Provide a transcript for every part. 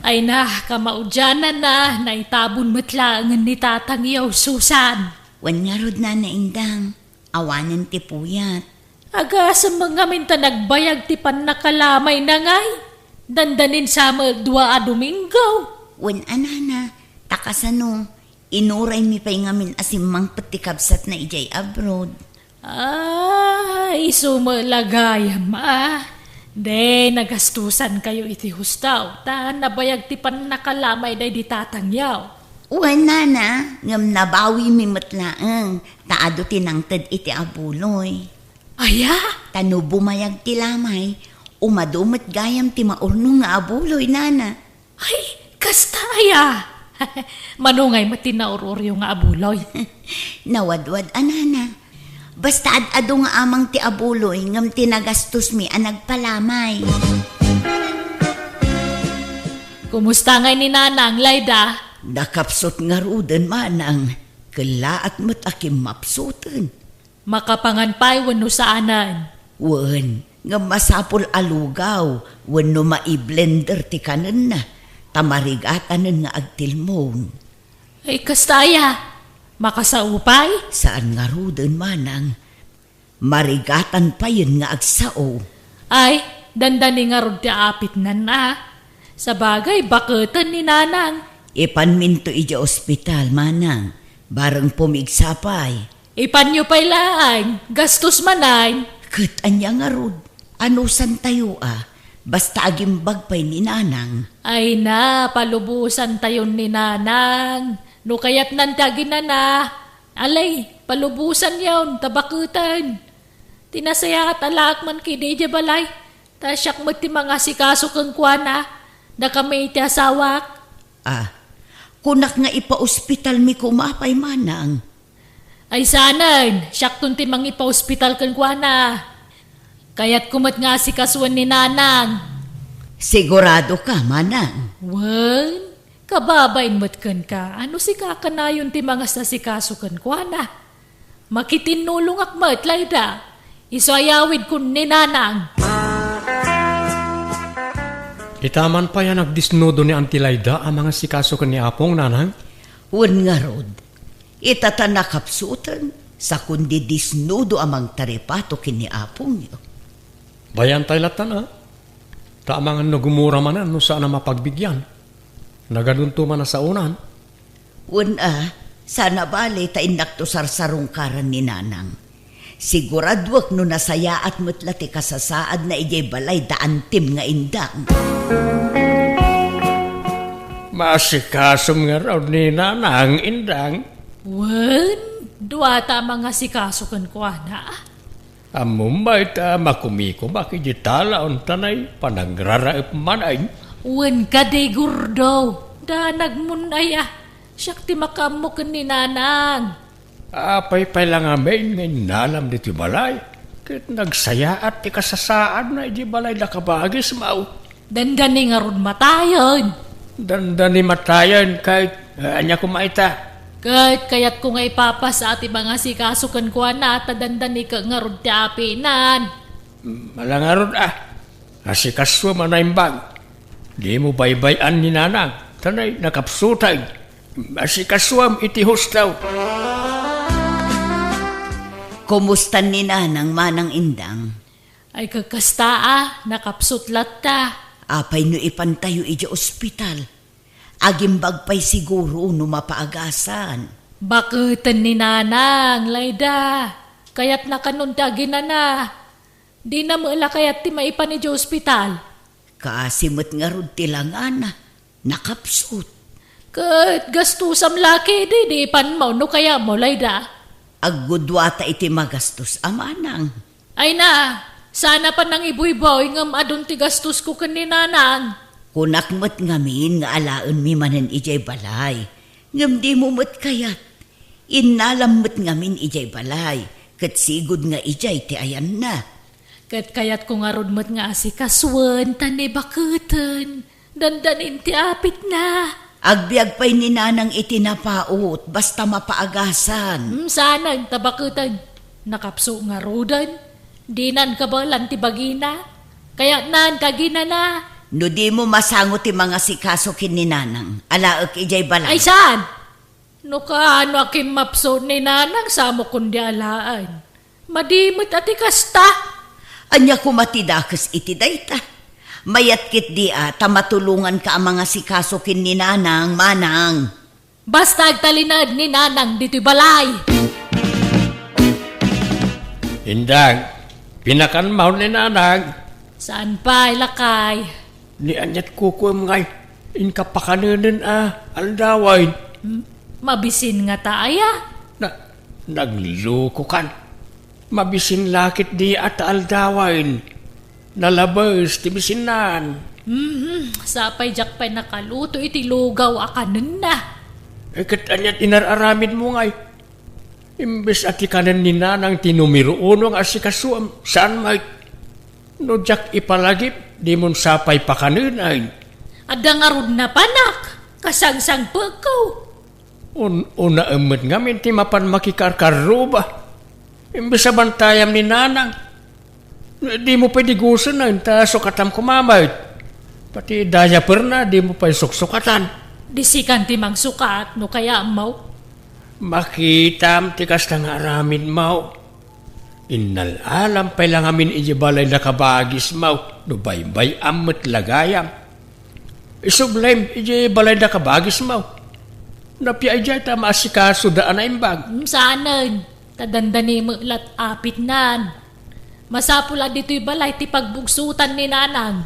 Ay na, kamaudyanan na, naitabon matlaangan ni tatang yaw Susan. Wan nga rod na indang, awanan ti puyat. Aga sa mga minta nagbayag ti pan nakalamay na ngay. Dandanin sa magdwa a Domingo. Wan anana, takasano, inuray mi pa'y ngamin asimang patikabsat na ijay abroad. Ay, sumalagayam De, nagastusan kayo iti hustaw. Ta, nabayag ti pan nakalamay day di tatangyaw. Wan nana, ngam nabawi mi matlaang, taado tinangtad iti abuloy. Aya? Tano bumayag ti lamay, umadumat gayam ti maurno nga abuloy nana. Ay, kastaya. Manungay matinauror yung abuloy. Nawadwad anana. Basta ad-ado nga amang ti abuloy ngam tinagastos mi nagpalamay. Kumusta ngay ni Nanang, Layda? Nakapsot nga rudan manang, kalaat matakim mapsutan. Makapanganpay wano saanan. Wan, nga masapol alugaw, wano maiblender ti kanan na, tamarigatanan nga agtilmon. Ay, kastaya. Makasaupay? Saan nga rudan manang, marigatan pa yun nga agsao. Ay, dandani nga rod ti apit na. Sa bagay, bakatan ni Nanang. Ipanminto ija ospital manang, bareng pumigsapay. Ipanyo pa'y laang, gastos manay. Kat anya nga rod, ano san tayo basta agimbag pa'y ni Nanang. Ay na, palubusan tayon ni Nanang. No kayat nantagin na. Alay, palubusan yawn, tabakutan. Tinasaya at alaak man kay Deja Balay. Tasyak mo ti mga sikaso kang kuwana. Na kami iti asawak. Kunak nga ipa-ospital mi kumapay manang. Ay sanan, siyak tun ti mga ipa-ospital kang kuwana. Kaya't kumat nga sikasuan ni Nanang. Sigurado ka manang. Wan? Kababain matkan ka, ano si kakanayon ti mga sasikasukan ko na? Makitinulong akmat, Layda. Isoayawid kun ni Nanang. Itaman pa yan nagdisnudo ni Auntie Layda ang mga sikasukan ni Apong, Nanang? Wan nga rod, itatanakapsutan sa kundi disnudo amang taripato kini Apong niyo. Bayan tayo latan Taamangan na gumura manan no saan na mapagbigyan. Naganunto man na sa unan. Wan sana bali ta inakto sarsarong karan ni Nanang. Siguradwak no nasaya at mutlati kasasaad na ijay balay daan tim nga indang. Masikasom nga raw ni Nanang indang. Wan? Duwata mga sikasukan ko na. Amumbay ta makumiko makijitala on tanay panagraraip manay. Wan ka de gurdo. Danag munaya. Siyak ti makamukan ni Nanang. Apay lang amin nga nalam di ti balay. Kit nagsaya at ti kasasaad na di balay nakabagis mau. Dandani nga ron matayon. Dandani matayon kahit anya kumaita. Kahit kayat ko nga ipapa sa ati mga sikasukan ko na tadandani ka nga ron ti apinan. Malangarod asikaswa manaimbang. Di mo baybayan ni Nanang. Tanay nakapsutay. Asikaswam iti hustaw. Kumusta ni Nanang manang indang? Ay kakasta nakapsutlat ta. Apay no ipantayo ija ospital. Agimbag pa'y siguro no mapaagasan. Bakutan ni Nanang, Layda. Kaya't nakanuntagin na. Di na mula kaya't ti maipan ni ospital. Kaasimot nga rod tilangan nakapsut. Kat gastusam laki di pan mo no kaya mo, Layda. Aggudwata iti magastos amanang. Ay na, sana pa nang ibuy-boy ngam adun ti gastos ko kan ni Nanang. Kunakmat ngamin nga alaen mi manen ijay balay. Ngam di mo mat kayat. Inalammat ngamin ijay balay. Kat sigod nga ijay ti ayan na. Kat kayat ko nga rodmat nga asikaswan, tani bakutan. Dandanin ti apit na. Agbiag pa'y ni Nanang itinapaot, basta mapaagasan. Sana yung tabakutan. Nakapso nga rodan. Dinan ka ba lang ti bagina? Kaya nan kagina na. No di mo masangot ti mga sikaso kin ni nanang, alaak ijay balay. Ay saan? No kaano akin mapso ni nanang samo kundi alaan. Madimot ati kasta. Anya kumatidakas iti dayta. Mayat kit di tamatulungan ka ang mga sikaso kin ni nanang, manang. Basta agtalinad ni nanang dito'y balay. Indang, pinakanmaw ni nanang. Saan pa lakay? Ni anyat kukum ngay, inkapakanunin aldawain. Mabisin nga taaya. Nagluluko kan. Mabisin lakit di at aldawain. Nalabas ti bisinan. Sapay jakpay nakaluto iti lugaw akanan na. Kat anyat inararamid mo ngay. Imbes at ikanan ni nanang tinumiro unong asikasuam. Saan may no jak ipalagip, di mon sapay pakanunain. Ada nga rod na panak. Kasangsang pagkaw. Una emet ngamin ti mapan makikarkaruba. Imbes sa bantayam ni nanang. Di mo pwede gusto na ta sukatam kumamay. Pati daya perna di mo pa suksukatan. Disikan ti mang sukat no kaya amaw. Makitam ti kasta nga aramin mau. Inalalam pa lang amin ijibalay na kabagis mau. No baybay amat lagayam. Isuglaim ijibalay na kabagis mau. Napiyay jay ta maasikaso daan na imbag. Saanan? Tadandani mo lat apit nan. Masapula dito'y balay ti pagbugsutan ni nanang.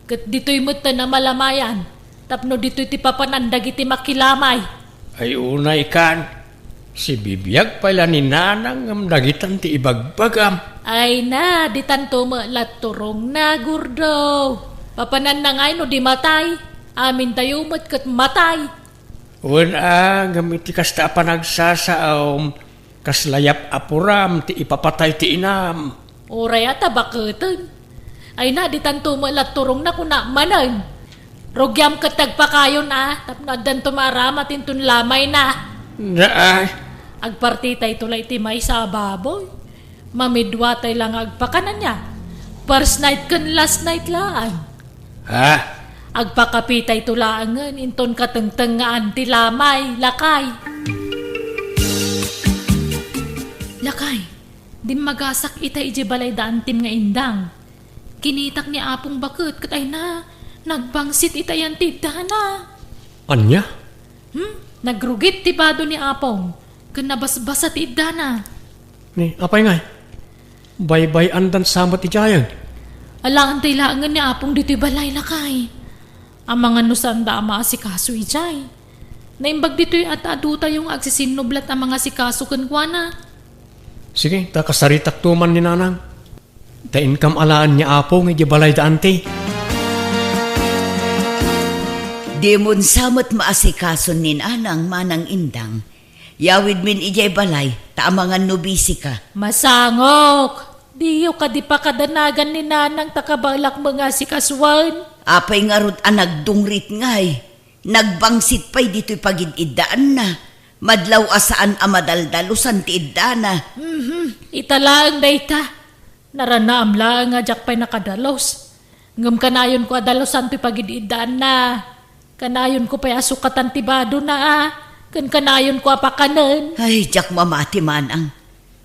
Kat dito'y muta na malamayan. Tapno dito'y ti papanandag iti makilamay. Ay unay kan. Si bibiyag pala ni nanang ang nagitan ti ibagbagam. Ay na, di tanto mo lat turong na gurdo. Papanan na ngay no di matay. Amin tayo mat kat matay. Gamit ti kasta pa nagsasaom. Kaslayap apuram ti ipapatay ti inam. Oray ata bakatan. Ay na, di tanto mo lat turong na kuna manan. Rogyam katag pa kayo na. Tapno adan tumaramat intun lamay na. Agpartitay tulay ti may sa baboy. Mamidwatay lang agpakanan niya. First night kan last night lang. Agpakapitay tulaangan inton katengteng nga anti lamay, lakay. Lakay, di magasak itay iji balay daan tim nga indang. Kinitak ni apong bakit katay na. Nagbangsit itayan tidana. Anya? Nagrugit ti bado ni apong. Kanabasbasa ti idana. Ni, apay ngay? Baybay andan samat ijayang. Alaan tay laangan ni apong dito'y balay lakay. Ang mga nusanda maasikaso ijay. Naimbag dito'y at aduta yung agsisinublat ang mga sikaso kankwana. Sige, takasaritak tuman ni nanang. Tain kam alaan niya apong iji balay daan ti. Di mon samot maasikaso ni nanang manang indang. Yawid min ijay balay, taamangan nubisi ka. Masangok! Diyo ka di pa kadanagan ni nanang takabalak mga sikaswan. Apay nga rod nagdungrit ngay. Nagbangsit pa'y dito'y pagididaan na. Madlaw asaan amadaldalusan ti idana. Italaang dayta. Naranaam lang nga jak pa'y nakadalos. Ngam kanayon ko adalosan ti pagididaan na. Kanayon ko pa'y asukatan ti bado na kanayon ko apakanan. Ay, jak mamati manang.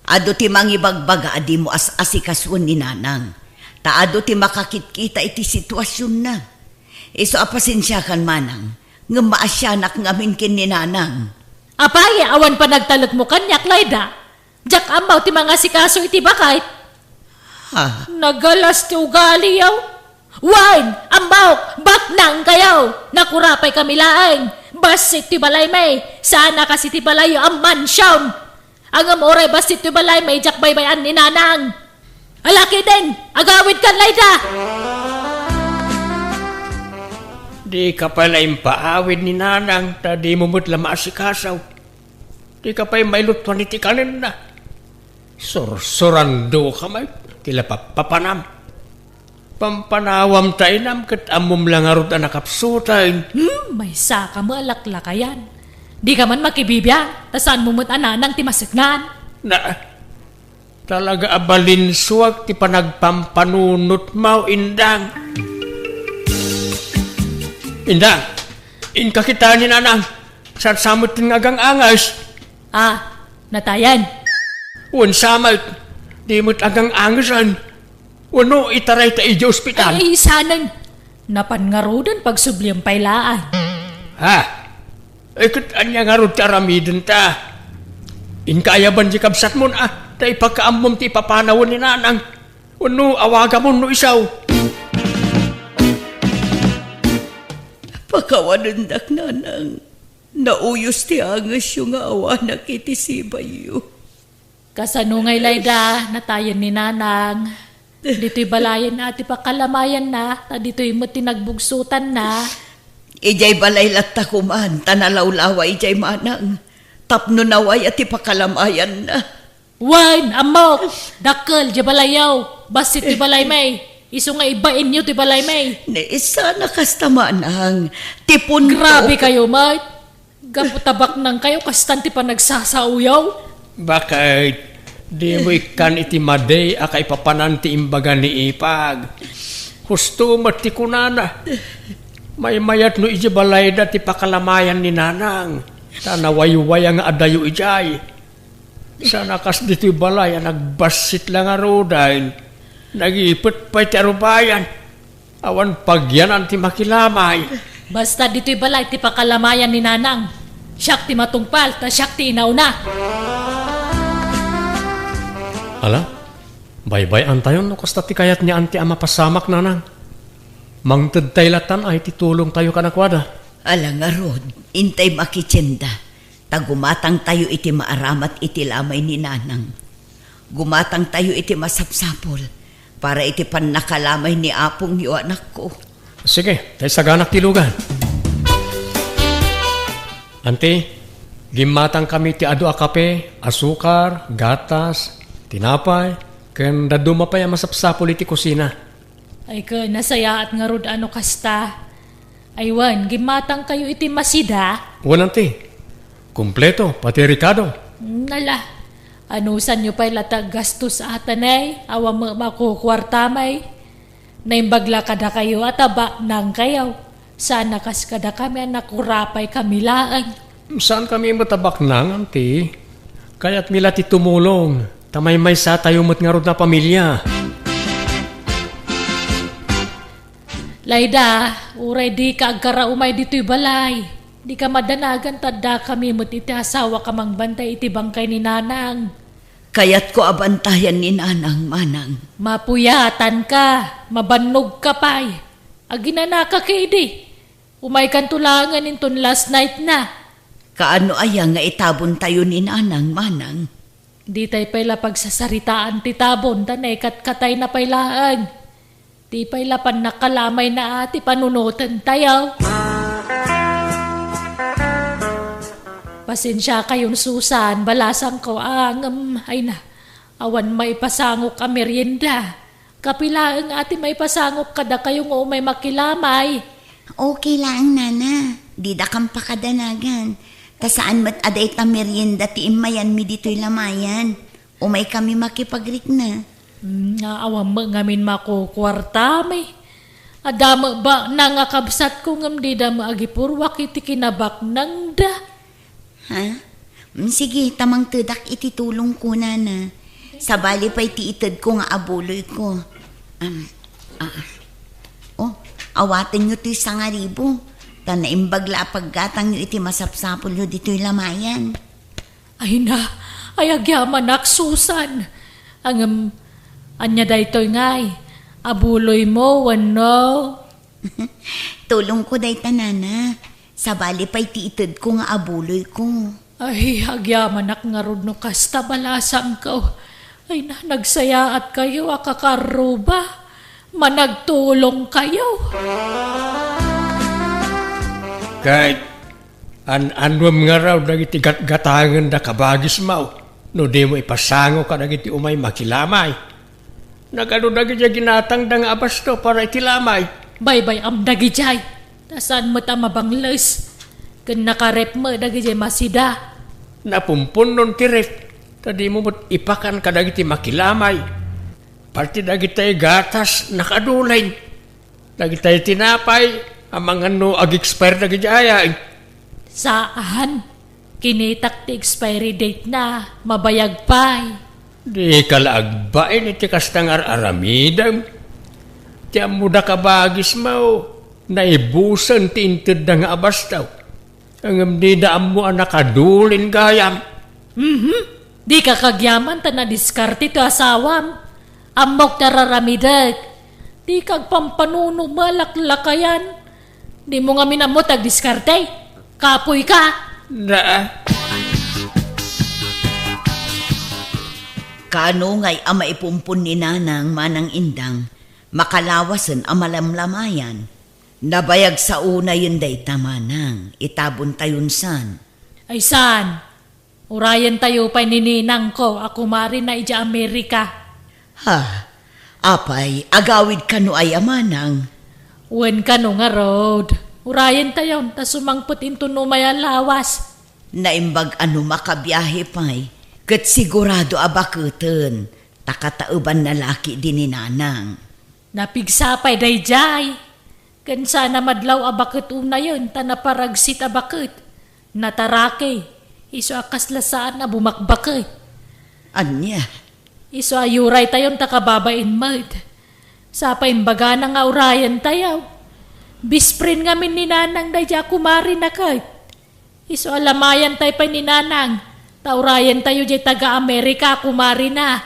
Ado ti mangibagbaga adi mo asikaswan ni nanang. Taado ti makakitkita iti sitwasyon na. Iso apasensya kan manang. Nga maasyanak ngamin kin ni nanang. Apay, awan pa nagtalot mo kanyak, Layda. Jak amaw ti mga sikaso iti bakit. Nagalas ti ugali yaw. Wine, ambaw, baknang kayaw. Nakurapay kami laeng. Basit ti balay may. Sana kasi ti balay ang mansyon. Ang amoray basit ti balay may jak baybayan ni nanang. Alaki din, agawid kan Layda. Di ka pala impaawid ni nanang, ta di mo mo't lamaasikasaw. Di ka pa'y mailutwan iti kanin na. Sursurando ka may, tila papanam. Pampanawam tainam, kat amom lang arot na nakapsutain. May saka mo alaklakayan. Di ka man makibibya, tasaan mo mo't ananang timasignan. Talaga abalinswag ti panagpampanunot mau indang. Indang, inkakita ni nanang, sa samot ng agang angas. Natayan. Wan samot, di mo't agang angasan. Wano itaray ta iji ospital. Ay, isanan. Napangarudan pag subliyang pailaan. Ha? Ikot anya nga ro ti aramiden ta. Inkayaban di kabsat mo ta ipagkaamom ti papanawon ni nanang. Wano awaga mo no isaw. Pakawanundak nanang. Nauyos ti angas yung awa na kitisibay yu. Kasanungay layda, natayan ni nanang. Dito'y balayan na, ati pakalamayan na, ta dito'y mo tinagbugsutan na. Ijay balay latta kuman, tanalawlawa ijay manang. Tapno naway at ipakalamayan na. Wan, amok, dakkel, di balayaw, basit ti balay may. Iso nga ibain nyo ti balay may. Naisa na kasta manang. Tipon Grabe kayo, mate. Gaputabak nang kayo, kastanti pa nagsasauyaw. Bakit? Di mo ikan iti maday akay papananti imbaga ni ipag. Husto mati kunana. May mayat no iji balay da ti pakalamayan ni nanang. Tanaway-way ang adayo ijay. Sana kas dito'y balay nagbasit lang arodain. Nag-ipot pa iti arubayan. Awan pagyanan ti makilamay. Basta dito'y balay, ti pakalamayan ni nanang. Siyak ti matungpal, ta siyak ti inauna. Ala, baybay antayon no kasta ti kayat niya anti ama pasamak nanang. Mangted taylatan ay titulong tayo kanakwada. Ala nga rod, intay makitsenda. Tagumatang tayo iti maaramat iti lamay ni nanang. Gumatang tayo iti masapsapol para iti panakalamay ni apong yu anak ko. Sige, tayo saganak tilugan. Ante, gimatang kami ti adu a kape, asukar, gatas, tinapay, ken daduma pa yung masapsapol iti kusina. Ay ka, nasaya at nga rod ano kasta. Aywan, gimatang kayo iti masida. Wan ante, kumpleto, pati Ricardo. Nala, anusan nyo pa'y latag gastos atanay, awa mo makukwartamay. Naimbagla kada kayo at aba nang kayaw. Sana kas kada kami nakurapay kamilaan. Saan kami matabak nang, ante? Kaya't mila ti tumulong. Tamay may sa tayo mo't nga rod na pamilya. Layda, uray di ka agkara umay dito'y balay. Di ka madanagan tadda kami mo't iti asawa ka mangbantay iti bangkay ni nanang. Kaya't ko abantayan ni nanang manang. Mapuyatan ka, mabannog ka pa'y. Aginana ka kidi. Umay kan tulangan inton last night na. Kaano aya nga itabon tayo ni nanang manang? Di tay payla pagsasaritaan ti tabon, tanay katay na paylaan. Di payla pan nakalamay na ati panunutan tayo. Pasensya kayon Susan, balasang ko ay na. Awan may pasangok ka merienda. Kapilaang ati may pasangok kada kayong umay makilamay. Okay lang, nana. Di da kang pakadanagan. Ta saan mat aday ta merienda ti imayan mi dito'y lamayan. Umay kami makipagrik na. Awam mo ngamin makukwarta may. Adama ba nangakabsat ko ngam di da maagipurwak iti kinabak nang da. Ha? Sige, tamang tudak iti tulong ko, nana. Sabali pa iti itad ko nga abuloy ko. Awatin nyo ti sangaribo. Tanaimbagla paggatang nyo iti masapsapol nyo dito'y lamayan. Ay na, ay agyaman ak Susan. Anya daytoy ngay. Abuloy mo, wano? Tulong ko day tanana. Sabali pa iti itad ko nga abuloy ko. Ay, agyaman ak nga rod no kasta balasang ko. Ay na, nagsaya at kayo akakaruba. Managtulong kayo. Kahit anwam nga raw dagiti gatangan da kabagis mau. No di mo ipasango ka dagiti umay makilamay. Nagano dagiti ginatang da nga abasto para itilamay. Bye-bye am dagijay. Tasan mo ta mabangles. Kan nakarep mo dagijay masida. Napumpun nun tiret. Tadi mo ipakan ka dagiti makilamay. Parti dagiti gatas nakadulain. Dagiti tinapay Ang mga no ag-expire na gijaya. Saan? Kinitak ti expiry date na, mabayag pa'y. Di kalaagbain iti kastangar aramidam. Ti amuda ka bagis mo. Naibusan ti inted na nga abastaw. Ang di daan mo ang nakadulin gayam. Di ka kagyaman ta na diskarte to asawam. Amok tararamidag. Di kag pampanuno malaklakayan. Di mo nga minamot ag diskarte. Kapoy ka. Na, Kano ngay ama ipumpun ni nanang manang indang, makalawasan ang malamlamayan. Nabayag sa una yun day tamanang, itabon tayon san. Ay san? Urayan tayo pa nininang ko. Ako marin na ija Amerika. Ha, apay, agawid ka no ay amanang. Wen ka no nga road. Urayan tayo. Ta sumangput into no maya lawas. Naimbag ano makabiyahe pay, kat sigurado abakuten, takatauban na laki din ni nanang. Napigsapay day jay. Kan sana madlaw abakit una yun. Ta naparagsit abakit. Natarake. Iso akas lasaan na bumakbakit. Anya, Iso ayuray tayon takababain mad. Sa paimbaga na nga urayan tayo. Bisprin nga min ni nanang dayja kumari na kahit. Iso alamayan tayo pa ni nanang. Taurayan tayo jay taga-Amerika kumari na.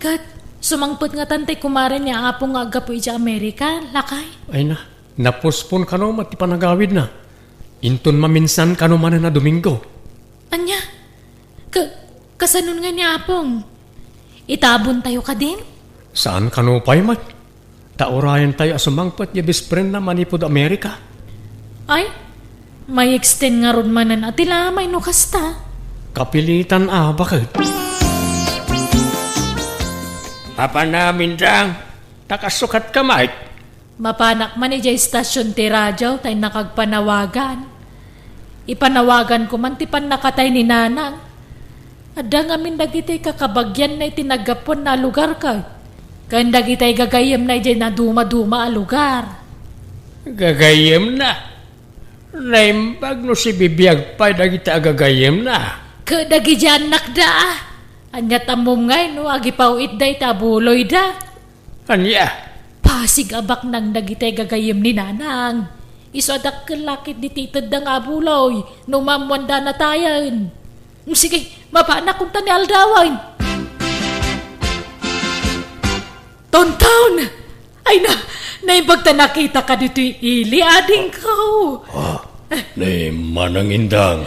Kat, sumangput nga tantay kumari niya apong nga agapo ija Amerika, lakay. Ay na, napospon ka no, mati panagawid na. Inton maminsan ka no man na Domingo. Anya, kasanon nga niya apong. Itabon tayo ka din? Saan ka no pa'y mat? Taurayan tayo asumangpat ya bispren na manipod Amerika. Ay, may extend nga ron manan at tila may nukasta. Kapilitan bakit? papa namin dang, takasukat ka Mike. Mapanak man ija istasyon ti radyo tay nakagpanawagan. Ipanawagan ko man ti pan nakatay ni nanang. Adda nga min dagiti kakabagyan na itinagapon na lugar ka. Kan dagiti gagayem na ija na duma-duma a lugar. Gagayem na. Naimbag no si bibiyag pa dagiti agagayem na. Kadagi dyan nakda. Anya tamom ngay no agipawit day tabuloy da. Anya, Pasig abak nang dagiti gagayem ni nanang. Isodak kalakit di titad da nga buloy. No mamwanda na tayan. Sige, mapanak kung tani aldawan. Tonton! Ay na, naimbag ta nakita ka dito ili ading ko. ni manang indang.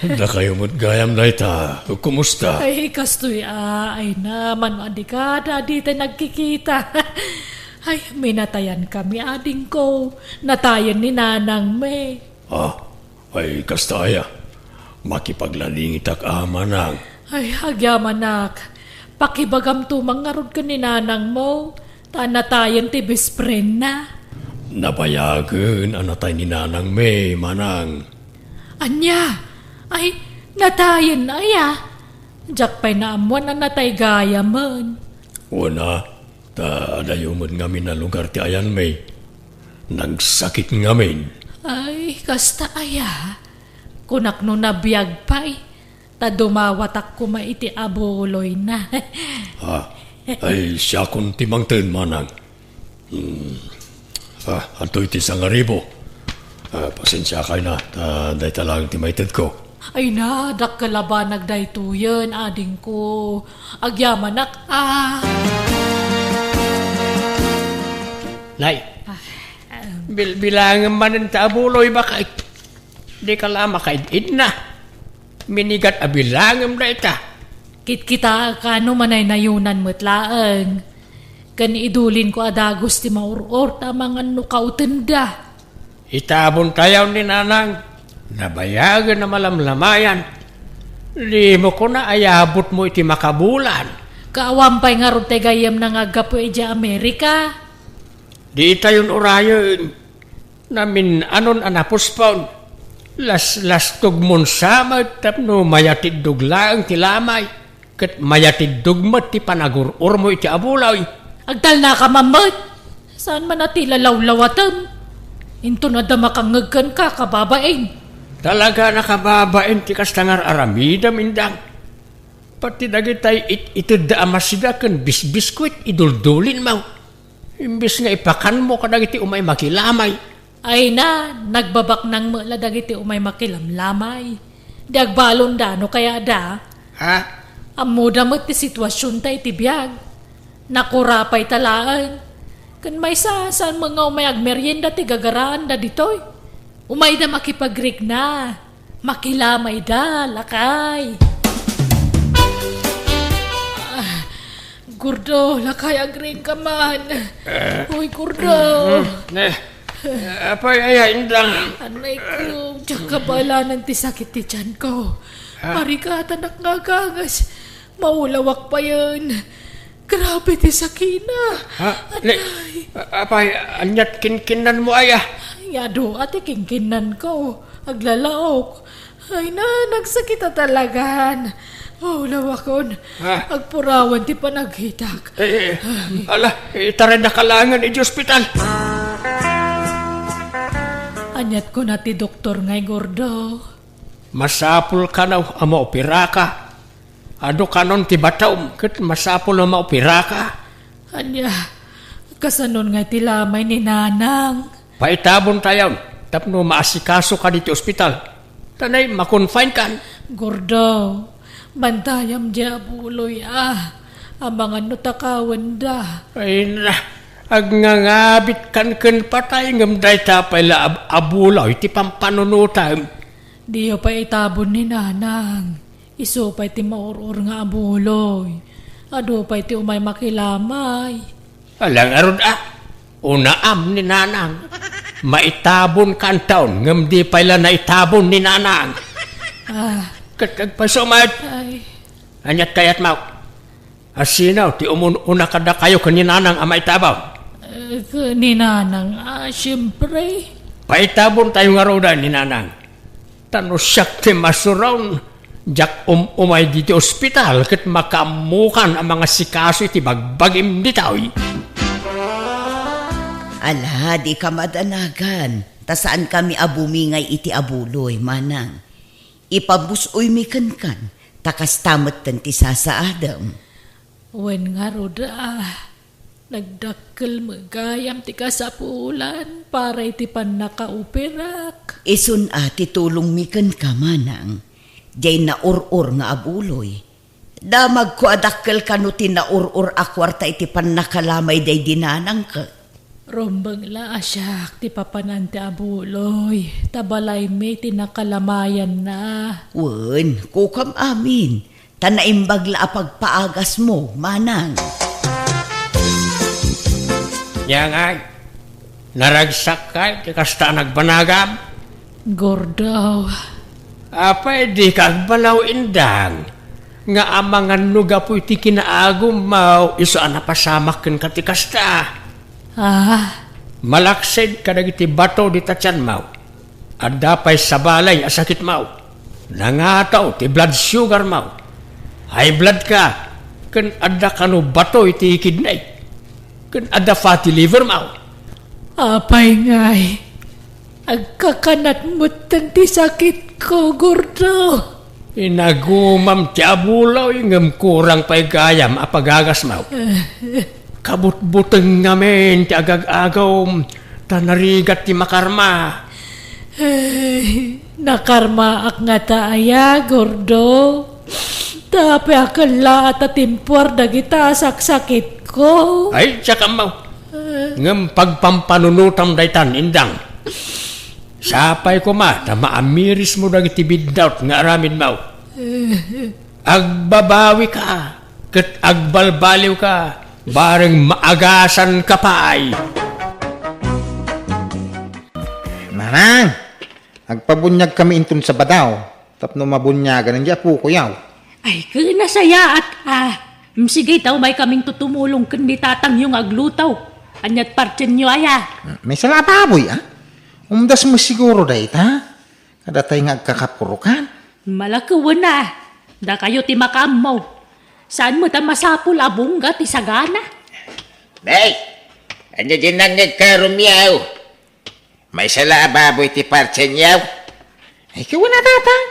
Da kayo mo't gayam na ita. Kumusta? Ay, kastoy ay naman adikada di tayo nagkikita. Ay, minatayan kami ading ko. Natayan ni nanang me. Ay kastaya. Makipaglalingit ak amanang. Ay, agyamanak. Pakibagam tumang nga rod ka ni nanang mo. Tanatayan ti best friend na. Nabayagan anatay ni nanang may manang. Anya, ay, natayan na ya. Diyak pa'y naamuan na natay gaya man. Una, adayumod ngamin na lugar ti ayan may. Nagsakit ngamin. Ay, kasta aya. Kunak no nabiyag pa'y. Ta dumawatak ko maiti abuloy na. Ay siya kung timangten manang. Ato'y ti sangaribo. Pasensya kayo na. Dahi talagang timaited ko. Ay na, dakkalabanag dayto yan, ading ko. Agyamanak, Nay, bilangan man ang tabuloy bakit? Di ka lang makaidid na. Minigat abilangan na ita. Kit-kita kano manay nayunan mutlaan. Kan idulin ko adagos ti mauror tamang ano kautenda. Itabon tayaw ni nanang. Nabayagan na malamlamayan. Di mo ko na ayabot mo iti makabulan. Kaawampay nga ron tegayam na nga gapo eja Amerika. Di tayon orayon. Namin anon anapuspon. Las tugmon samad tapno mayatid duglaang ti lamay. Kat mayatid dugmat ti panagurur mo iti abulay. Agtal na ka mamot. Saan man natin lalawlawatan? Into na damakangagkan ka, kababain. Talaga nakababain ti kastangar aramidam indang. Pati dagitay itid da amasida ken bisbiskwit iduldulin mo. Imbis nga ipakan mo kadagiti umay makilamay. Ay na, nagbabak ng mula dagiti umay makilamlamay. Dagbalon da, no kaya da? Ha? Amuda mo ti sitwasyon tayo ti biyag. Nakurapay talaan. Kan may saan mga umay agmeryenda ti gagaraan da ditoy. Umay da makipagrig na. Makilamay da, lakay. Gordo, lakay agring ka man. Uy, Gordo. Apay ay indang. Anay ko, tsaka bala ng ti sakit ti tiyan ko. Marikata nakagagas. Maulawak pa yan. Grabe ti sakina. Apay, anyat kinkinan mo ay Yado, ate kingkinan ko. Aglalaok. Ay na, nagsakita talagan. Maulawak kon. Agpurawan ti panaghitak. Itara na kalangan iti ospital. Anyat ko na ti doktor ngay, Gordo. Masapul ka na maopera ka. Ado kanon ti bataom, ket masapul na maopera ka. Anya, kasanon nga ti lamay ni Nanang. Paitabon tayo, tapno maasikaso ka dito ospital. Tanay, makonfine kan. Gordo, bantayam di abuloy Abangan no takawan da. Ay na, agngangabit kan patay ngam day tapay la abulaw, iti pampanunutan. Diyo pa itabon ni Nanang. Iso pa iti maurur nga abuloy. Ado pa iti umay makilamay. Alang arod unaam ni Nanang. Maitabon kan taon, ngam di pala na itabon ni Nanang. Katagpasumad. Ay. Anyat kayat mau. Asinaw, ti una kada kayo ni Nanang ang maitabaw. Ni Nanang, siyempre. Paitabon tayo nga roda ni Nanang. Tano siyak ti masuraw. Jak umay dito ospital ket makamukan ang mga sikaso iti bagbagim ditaw. Ala, di ka madanagan. Ta saan kami abumingay iti abuloy, Manang. Ipabusoy mi kan, takas tamat tan ti sasaadam. Wen nga roda, nagdakkel magayam ti kasapulan para iti pan nakauperak. Isun ti tulong mi kan ka, Manang. Diyay na ur-ur nga abuloy. Damag ko adakkel kanutin na ur-ur akwarta iti pan nakalamay day dinanang ka. Rombang la asyak ti papanan ti abuloy. Tabalay may tinakalamayan na. Wen, kukam amin. Tanaimbag la pagpaagas mo, Manang. Yang ay, naragsak kay kasta nagbanagam. Gordo. Apay di kagbalaw indang. Nga amangan nuga po iti kinaagum mau iso anapasamak ken katikasta. Malaksid kadag iti bato di tatyan mau. Adda pay sabalay asakit mau. Nangataw ti blood sugar mau. High blood ka. Ken adda kanu bato iti kidney. Ken adda fatty liver mau. Apay ngay. Agkakanat mo ti sakit ko, Gordo. Inagumam ti abulaw ingem kurang pay gayam apagagas mau. Kabut-buteng ngamen ti agag-agaw tanarigat ti makarma. Nakarma ak nga taaya, Gordo. Tapi akala at timpuar dagita saksakit ko. Ay, tsaka mau. Ngem pagpampanunutam daytan indang. Sapay ko maamiris mo dagiti biddaut nga aramid mau. Agbabawi ka, ket agbalbaliw ka, bareng maagasan ka pa ay. Manang, agpabunyag kami intun sa badaw, tapno mabunyagan ang diapo ko yaw. Ay, kinasaya at sige taw may kaming tutumulong kundi tatang yung aglutaw. Anyat partyan nyo aya. May salababoy Umdas mo siguro dahit Kada tayo nga agkakapurukan. Malakawan na. Da kayo ti makamaw. Saan mo ta masapul abungga ti sagana? Day, Ano din nangag ka, Romeo? May sala baboy ti parchen yaw. Ay, kawa na tatang.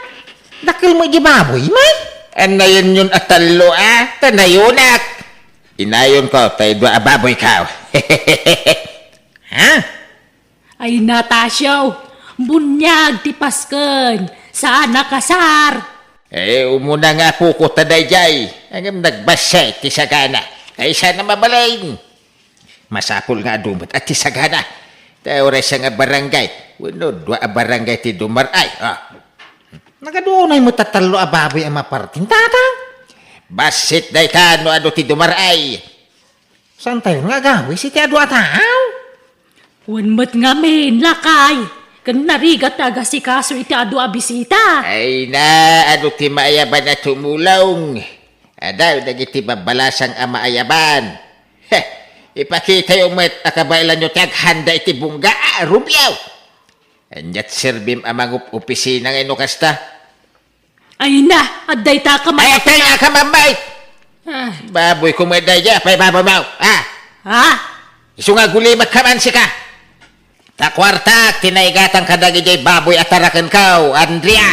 Dakil mo baboy, may? Ano yun at talo Tanayonak. Inayon ko, tayo doa baboy ka. Ha? Ay Natasyaw, bunyag ti Pasken, sana kasar. Umuna nga po ko taday jay. Ang nagbasay ti sagana. Ay sana mabalain. Masapul nga dumot at ti sagana. Tayo rin siya nga barangay. Wano, dua barangay ti Dumaray. Nagadoonay mo tatalo baboy ang maparting tatang. Basit day ka, no ano ti Dumaray. Saan tayo nga gawin si Tiado Ataw? Wanmat nga men, lakay. Kan narigat taga si kaso iti adu abisita. Ay na, ano ti maayaban na tumulong. Adaw, nagiti babalasang maayaban. Heh, ipakita yung met akabailan nyo taghanda iti bungga, Rubiaw. Anyat sirbim amang opisina ng inukasta. Ay na, aday ta ka Ay, kaya ka mamay! Ah, Baboy kumadaya, pay bababaw. ha? Isu nga gulimat ka man si ka. Takwartak, tinaigatang kadagi jay baboy at tarakan kaw, Andrea.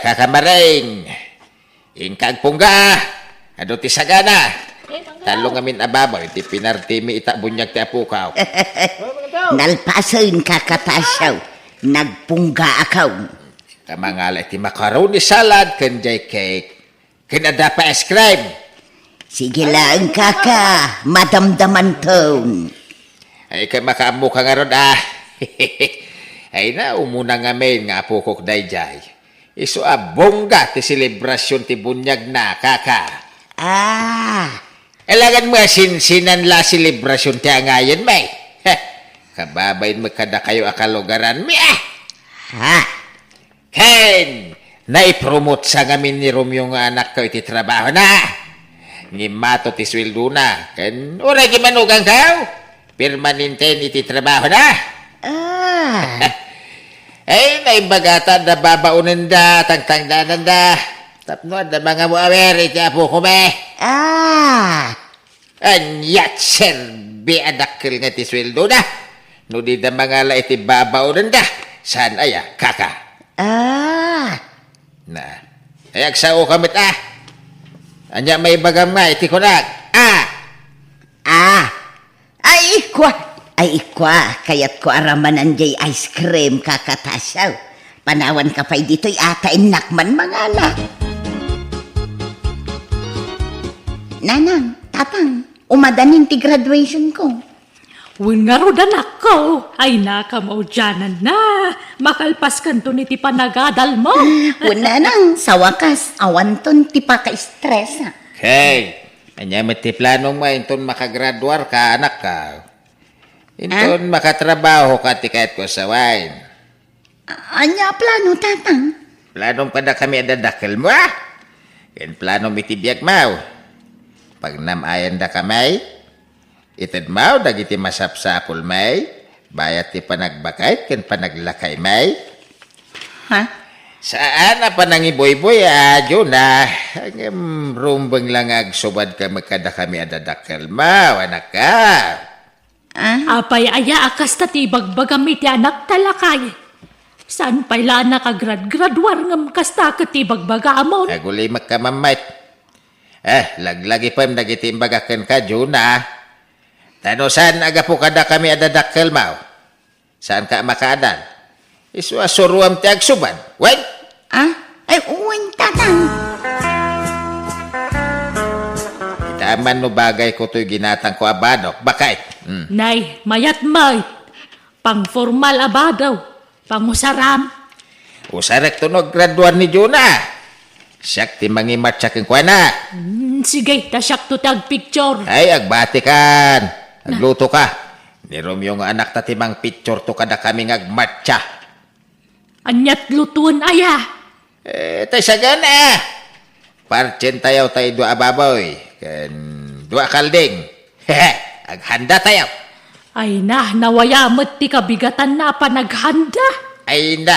Kakamaring. Ingkag pungga. Ano ti sagana? Talong amin ababaw, iti pinartimi ita bunyag ti apukaw. Nalpasain ka katasyaw. Nagpungga akaw. Kamangala iti macaroni salad, kanjay cake. Kinada pa ice cream. Sige lang kaka, madamdaman taon. Ay ka makaamu ka nga ron Ay na, umuna nga main nga apukok dayjay. Iso bongga ti selebrasyon ti bunyag na kaka. Elangan mo sinsinan la selebrasyon ti angayon may. Kababayin mo kada kayo akalugaran mi Ha? Ken, naipromote sa ngamin ni Romeo nga anak ko iti trabaho na. Ngimato ti sweldo na. Ken, ura gimanugang kaw. Permanenten iti trabaho na. Ay, naibagata na babaunan da, tangtangdanan da. Tapno da mga muawer, iti apo ko me. Anyat, sir, biadakil nga ti sweldo na. No di da mga la iti babaunan da. Saan aya, kaka? Na, ay agsao kamit Anya may bagam nga, iti ko na. Ay ikwa, kaya't ko aramanan jay ice cream kakatasaw. Panawan ka pa'y dito'y atain nakman mangala. Nanang, tatang, umadanin ti graduation ko. Wen nga ro danak ko. Ay nakamaw dyanan na. Makalpas kanto ni ti panagadal mo. Wala nang, sa wakas, awanton ti paka-stress. Okay. Anya ti planong mo, inton makagraduar ka, anak ka. Inton makatrabaho ka, ti kahit ko sa wine. Anya plano, tatang? Planong pa na kami adadakil mo, Ken planong mitibiyag mo. Pag namayan da kamay, itad mo, dagiti masapsapul may, bayat ti panagbakay, ken panaglakay may. Ha? Saan na pa nang iboy-boy, Juna? Ang rumbang lang agsubad ka magkada kami adadakil mo, anak ka. Apay aya akas ta ti bagbagami ti anak talakay. Saan pa'y la nakagrad-graduar ngam kasta ka ti bagbagamon? Aguli magkamamait. Laglagi pa nagiti imbagakan ka, Juna. Tano saan aga po kada kami adadakil mo? Saan ka makaadan? Isuasuruam ti agsubad. Wen? Ay, uwin, tatang. Itaman no bagay ko to'y ginatang ko abadok. Bakit? Nay, mayat may. Pang formal abadaw. Pangusaram. Usarek to no graduan ni Juna. Siyak ti mangimatsak ang kwa Sige, tasyak to tag picture. Ay, agbati kan. Agluto ka. Ni Romeo nga anak ta timang picture to kada kami agmatsa. Anyat lutuan aya. Tay sagana. Parchen tayo tayo dua ababoy. Ken dua kalding. Aghanda tayo. Ay na, nawayamot ti kabigatan na panaghanda. Ay na.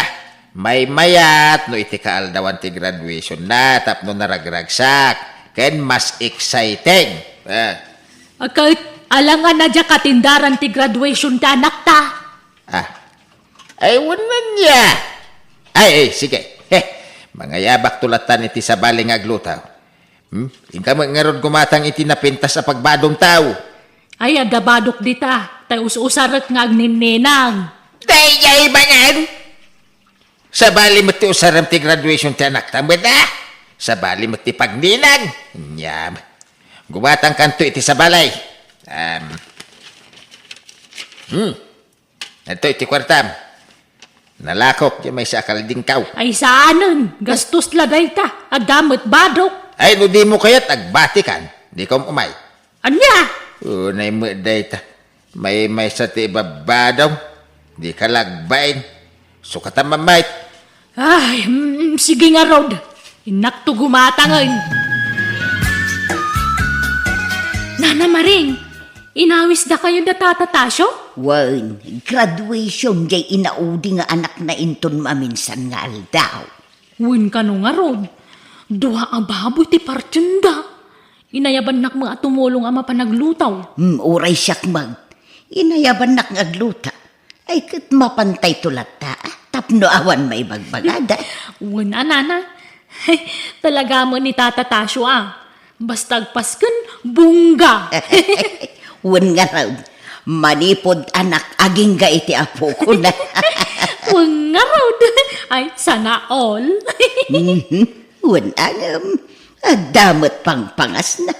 May mayat no iti kaaldawan ti graduation na tapno naragragsak. Ken mas exciting. Kahit alangan na dya katindaran ti graduation ti anak ta. Ay, wala niya. Ay, sige. Mga yabak tulatan iti sabaling aglutaw. Inka nga ron gumatang iti napintas sa pagbadong tao. Ay, adabadok dita. Tay usarat nga agninenang. Dayay ba yan? Sabali mo ti usaram ti graduation ti anak tamad sabali mo ti pagninang. Nyam. Gumatang kanto iti sabalay. Ito iti kwartam. Nalakok di may sakal din kaw. Ay, saanan? Gastos laday ta. Adamot badok. Ay, no di mo kaya't agbati kan. Di ka umay. Anya? Unay mo day ta. May sa ti babadaw. Di ka lagbain. Sukata mamait. Ay, sige nga, Rod. Inak to gumatangan. Nana Maring, inawis da kayo da tatatasyo? Wan, graduation jay inaudi nga anak na inton maminsan nga aldaw. Win ka no nga, Rod. Duha ang baboy ti partyenda. Inayaban nak mga tumulong ama panaglutaw. Uray siyak mag. Inayaban nak nga agluta. Ay kat mapantay tulat ta. Tapno awan may bagbagada. Win, Nana. Talaga mo ni tatatasyo Bastag pasken, bungga. Wan nga raw. Manipod anak aging ga iti apo ko na. Win nga, Rod. Ay, sana all. Wan alam. Damot pang pangas na.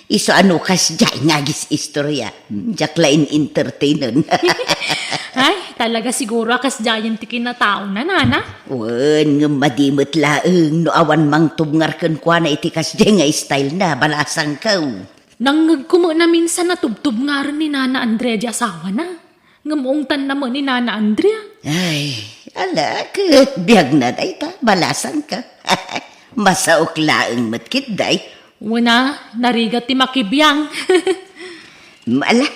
Iso ano kas jay ngagis istorya. Jaklain entertainer. Ay, talaga siguro kas giant ti kinatao na, Nana. Wan nga madimot laeng no awan mang tubngar ken kwa na iti kas jay nga style na balasang kaw. Nangagkumo na minsan natubtub nga rin ni Nana Andrea di asawa na. Ngamuungtan naman ni Nana Andrea. Ay, ala ket biyag na day ta balasang ka. Masaok laeng matkit day. Wana, narigat ti makibiyang. Mala,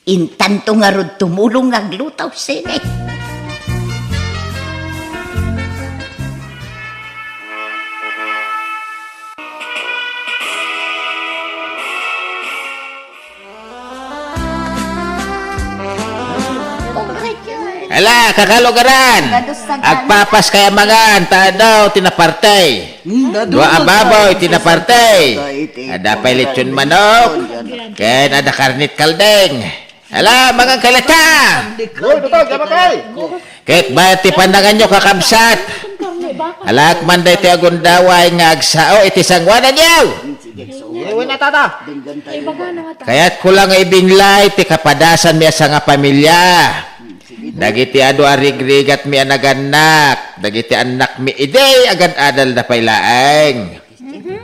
intanto nga rod tumulong aglutaw sine. Ala, kakalogaran. Agpapas kaya magan, tadaw, tinapartay. Dua ababaw, tinapartay. Ada pelitsun manok. Ken ada karnit kaldeng. Ala, mga kalata. Ket bayat ti pandangan nyo kakabsat. Alak manday ti agundaway nga agsao iti sangwanan nyo. Kaya't kulang ibinlay ti kapadasan miya sa nga pamilya. Dagiti ado arigrigat mi anaganak. Dagiti anak mi ide agad adal na pailaeng.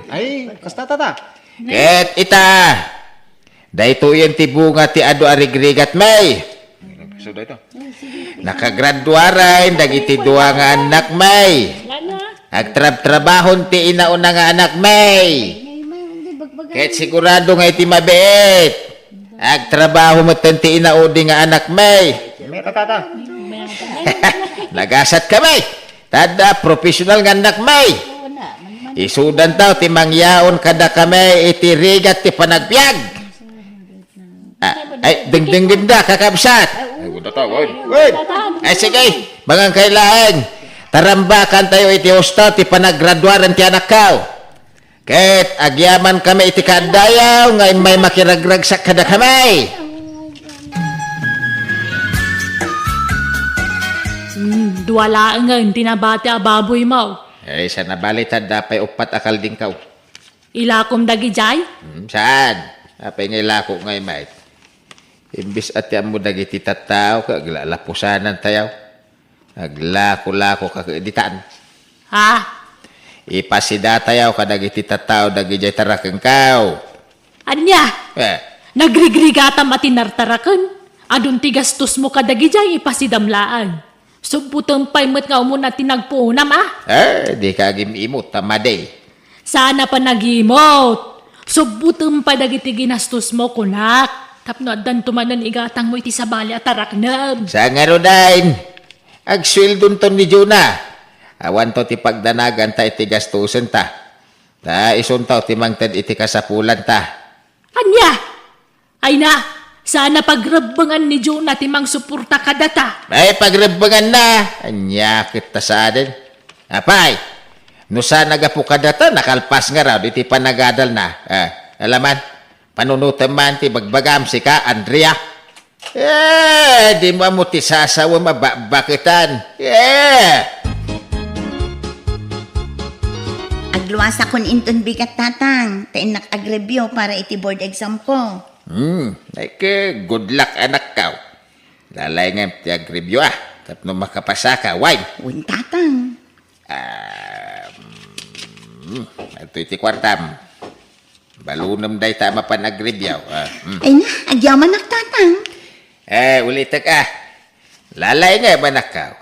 Ay, kasta tata. Ket ita. Dayto yan ti bunga ti ado arigrigat may. Nakagraduaray dagiti duwa nga anak may. Agtrab-trabahon ti inauna nga anak may. Ket sigurado nga iti mabait. Agtrabaho mo ti inaudi nga anak may. Tata. Nagasat kami. Tada, professional nga anak may. Isudan tao, ti mangyaon kada kami, iti rigat, ti panagbiag. Ay, dingding da, kakabsat. Ay, sige, mga kailangan. Tarambakan tayo iti hosta, ti panagraduaran ti anak kao. Ket, agyaman kami iti kadayaw, ngay may makiragragsak kada kami. Duwala nga, tinabati ababoy mo. Ay, sa nabalitan, dapay upat akal din kaw. Ilakom dagi jay? Saan? Apay ngay lako ngay mait. Imbis at yan mo dagiti tataw, kaglalapusanan tayaw. Aglako-lako kakaditaan. Ha? Ipasida tayaw kadagiti tataw, dagijay tarakeng kaw. Anya? Nagrigrigatam at tinartarakan. Adun ti gastos mo kadagi jay ipasidamlaan. Subutang paymet nga umuna tinagpuunam Di ka agim-imot, tamaday. Sana pa nag-imot. Subutang pa dagiti ginastos mo kunak. Tapno adan tumanan igatang mo iti sabali at taraknab. Sa nga rodain, agswildon ton ni Juna. Awan to ti pagdanagan ta iti gastusen ta. Ta isuntaw timangtad iti kasapulan ta. Anya! Ay na! Sana pagrebangan ni Jonah timang suporta kadata. Ay pagrebangan na. Anya kita sa adin. Apay, no sa nagapukadata, nakalpas nga raw, iti panagadal na. Alaman, panunutan man ti bagbagam si ka, Andrea. Di mo mo ti sasawa mababakitan. Agluwas akon inton bigat tatang. Tain nag-agribyo para iti board exam ko. Ay ke, good luck anak ka. Lalay nga ti agribyo tapno makapasa ka, wine. Uy, tatang. Ito iti kwartam. Balunam day tama pa nagribyaw. Ay na, agyaman tatang. Ulit ka. Lalay nga manakaw.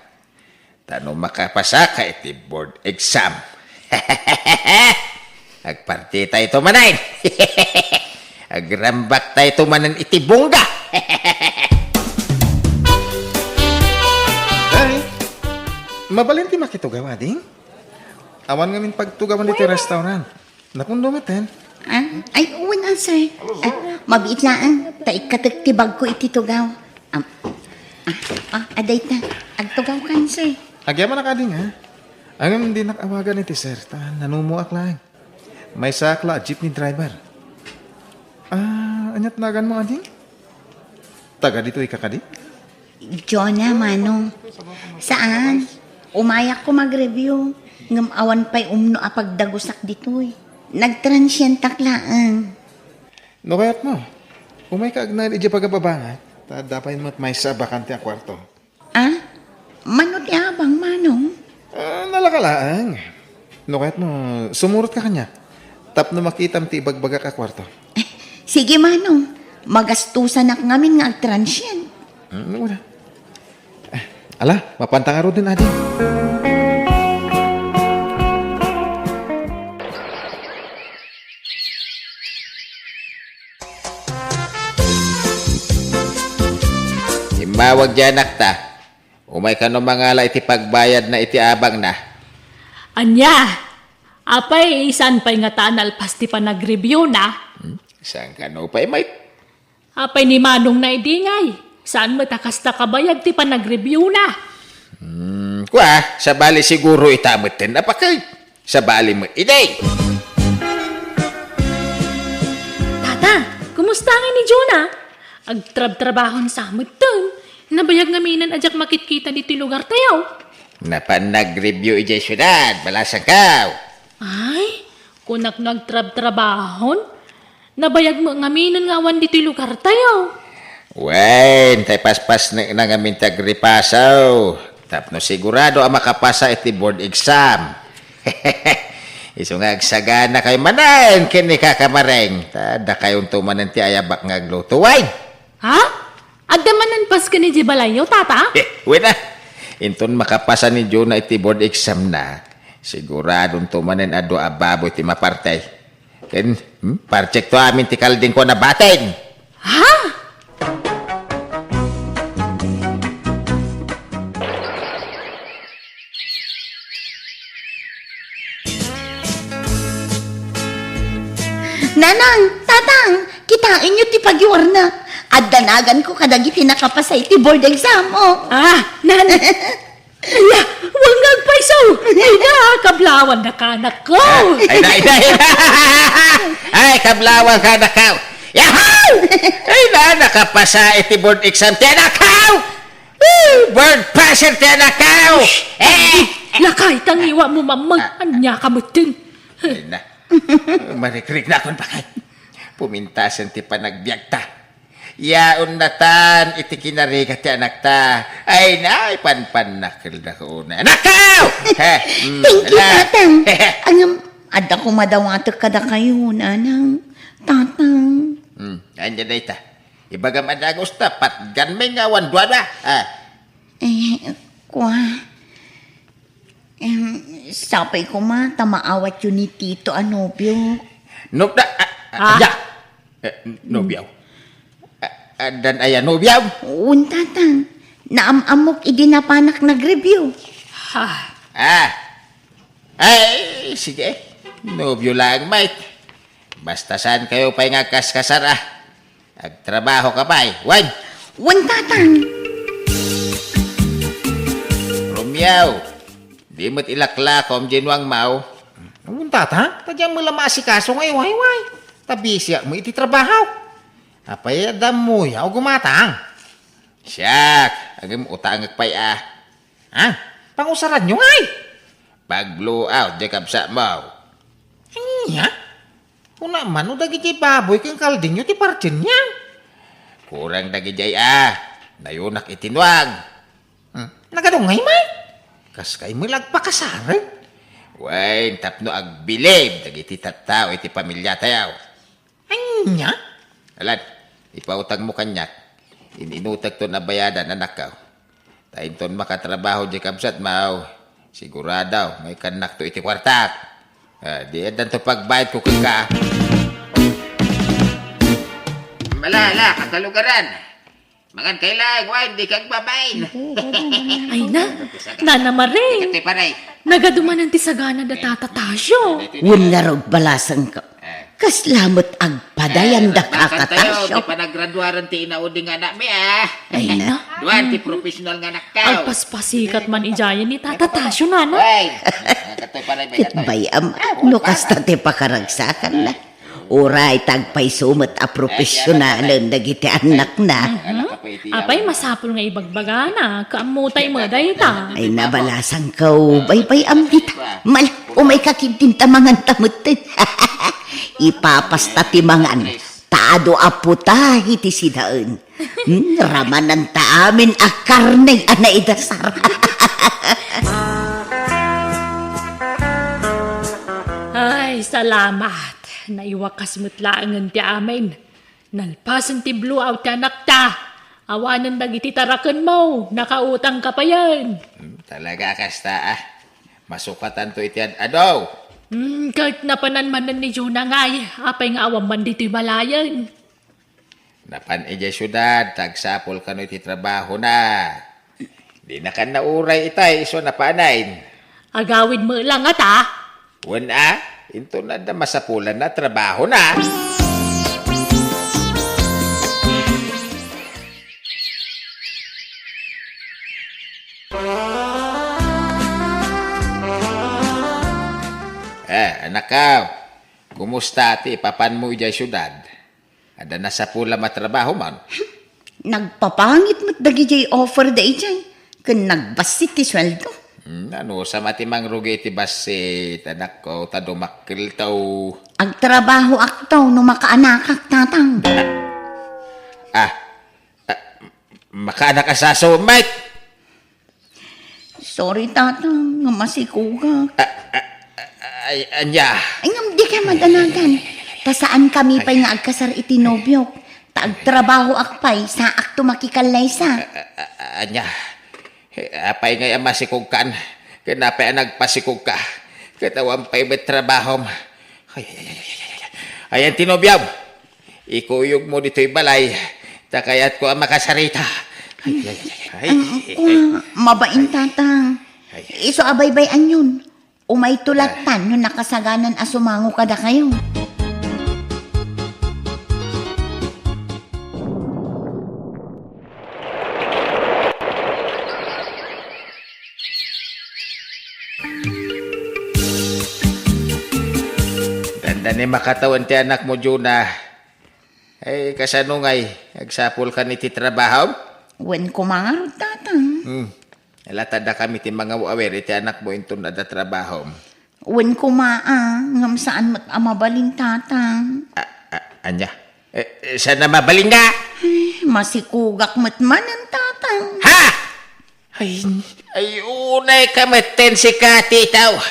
Tano makapasa ka iti board exam. Agparti tayo tumanayin. Agrambak tayo tumanan iti bungga. Ay, mabalin ti makitugaw, ading. Awan ngamin pagtugawan iti restaurant. Napundumaten. Ay, uwan sir. Mabiit laan. Taikatagtibag ko iti tugaw. Aday ta. Agtugaw kan sir. Agyaman na kading, ha? Ang hindi nakawagan iti sir. Nanumuak lang. May sakla, jeepney driver. Anyat nagan mo, ading? Taga dito ikakadi? Jonah, manong. Saan? Umayak ko mag-review. Ngam awan pa'y umno apagdagusak dito'y. Nagtransient taklaan. No kayat mo. Umay ka agnan iti pagababangat. Dapat mo't may sa bakante ang kwarto. Manot abang, manong. Nalakalaang. No kayat mo, sumurot ka kanya. Tap na makitam ti ibagbaga ka kwarto. Sige, manong. Magastusan ak ngamin nga agtransient. Wala. Ala, mapanta ka ro din, ading. Imawag dyan nakta. Umay ka no mangala iti pagbayad na iti abang na. Anya! Apay, isan pa'y nga tanal pasti pa nag-review na. Saan ka no pa may Apay ni Manong na idingay. Saan matakas na kabayag ti pa nag-review na? sa bali siguro itamot din. Apakay, sa bali mo iday. Tata, kumusta nga ni Jonah? Agtrab-trabahon sa amutan. Nabayag ngaminan ajak makitkita dito lugar tayo. Napan nag-review ijay syudad, balasang kaw. Ay, kunak nagtrab-trabahon. Nabayag mo ngaminan nga awan dito lugar tayo. Wen, tay paspas na ngamin tagripasaw. Tapno sigurado ang makapasa iti board exam. Iso nga agsagana kayo manan, kini kakamareng. Tada kayong tumanan ti ayabak nga agluto wine. Ha? Adamanan pas ka ni Jibalayo, tata? Wait na. Inton makapasa ni Jonah iti board exam na. Siguradong tumanan ado ababo iti mapartay. Ken, parcheck to amin ti kalding ko na batin. Ha? Nanang, tatang, kitain nyo ti pagyuar na. At danagan ko kadagiti nakapasay ti board exam, Nan. Ala, huwag nagpaisaw. Ay na, kablawan na kanak ko. Ay, kablawan ka na kaw. Yahaw! Ay na, nakapasa iti board exam ti anakaw. Board passer ti anakaw. Lakay, tangiwa mo mamang. Anya kamutin. Ay na. Marikrik na akong bakit. Pumintasan ti panagbiag ta. Yaon na tan, iti kinarigat ti anak ta. Ay na, panpanakil na ko na. Anakaw! Thank you, tatang. Ada ko madawatok kada kayo, nanang. Tatang. Anya na ita. Ibagam adagos ta, patgan may ngawan doa na. Sapay ko tamaawat yun ni Tito Anobio. Nobda, Nobiyaw. Dan aya Nobiyaw. Tatang. Naamamok idinapanak nag-review. Ha? Ay, sige. Nobyo lang, mate. Basta saan kayo pa'y ngagkaskasar Agtrabaho ka pa Wan! Wan tatang. Romeo, di mo't ilaklakom ginwang mau. Ang tatang, tadyang mo lamasi kaso ngayon, way. Tabisya mo iti trabaho. Apay adam mo, yaw gumatang. Siyak, agam utang agpay Ha? Pangusaran nyo ngay. Pag blow out, di kapsa mau. Iya? Una man, o dagi baboy kang kalding nyo ti partin niya. Kurang dagi jay nayunak itinwang. Nagadong ngay, may. Kas kay mo lagpakasaran. Wain, tapno agbilib, dagi ti tattao iti pamilya tayaw. Anya? Alan, ipautang mo kanyat. Ininutag to na bayadan, anak ka. Tayin ton makatrabaho di kapsat mau. Siguradaw, may kanak to iti kwartak. Di edan to pagbayad ko kaka. Malala, katalugaran. Magan kailang, wain, di kag babain. Ay na, Nana Maring. Kati paray. Nagadumanan ti sagana da tatatasyo. Wan nga raw balasan ka. Kaslamot agpadayan da Tayo, kakatasyo. di pa nagraduaran ti inauding anak mi Ay na. Duan, ti professional nga anak ka. Agpaspasikat man ijayan ni tatatasyo, Nana. Wain, katoy paray, may Ket katoy. bayam, no kasta te pakaragsakan na. Uray tagpay sumat a profesyonalan dagiti anak na. Apay masapol nga ibagbagana, kaamutay mo dayta. Ay nabalasan ka bay am kita. Mal, umay kakidinta mangan tamutin. Ipapasta ti mangan. Taado aputahi ti sidaan. Ramanan ta amin a karneng ana idasar. Ay, salamat. Naiwakas mo't laangan ti amin. Nalpasan ti blue out ti anak ta. Awanan dagiti tarakan mo. Nakautang ka pa yan. Talaga kasta Masukatan to iti adaw. Kahit napananmanan ni Jonah ngay, apay nga awang man dito'y balayan. Napan ijay syudad, tagsapol ka no iti trabaho na. Di na kan nauray itay, iso napanain. Agawid mo lang ata. Wan into na da masapulan na trabaho na. Anak ka, kumusta ti papan mo ijay syudad? Ada na sa pula matrabaho man. Nagpapangit mo't dagi jay offer da ijay. Kun nagbasit ti sweldo. Ano, sa matimang rugi ti basit, anak ko, tadumakil tao. Agtrabaho aktaw no makaanakak tatang. Makaanak ka sa mate. Sorry tatang, nga masikugak. Ay, anya. Ay ngam di ka madanagan. Ta saan kami pa'y nga agkasar iti nobyok. Ta agtrabaho akpay sa akto makikalay sa. Anya. Apay ngay ang masikugkan. Kinapay ang nagpasikug ka. Katawang pa'y may trabaho. Ayan, tinobyaw. Ikuyog mo dito'y balay. Takayat ko ang makasarita. Mabain tatang. Iso abaybay yun. Umay tulatan no nakasaganan asumango kada kayo. Ganda ni makatawan ti anak mo, Juna. Ay, kasanungay. Agsapol ka ni ti trabaho? Wen kumangarot tatang. Latad na kami ti mga wawer, iti anak mo intun na da trabaho. Wen kumaa, ngam saan mat amabalin tatang. Anya? Saan na mabaling nga? Masikugak mat man ang tatang. Ha? Ay, unay kamaten si Kati tao.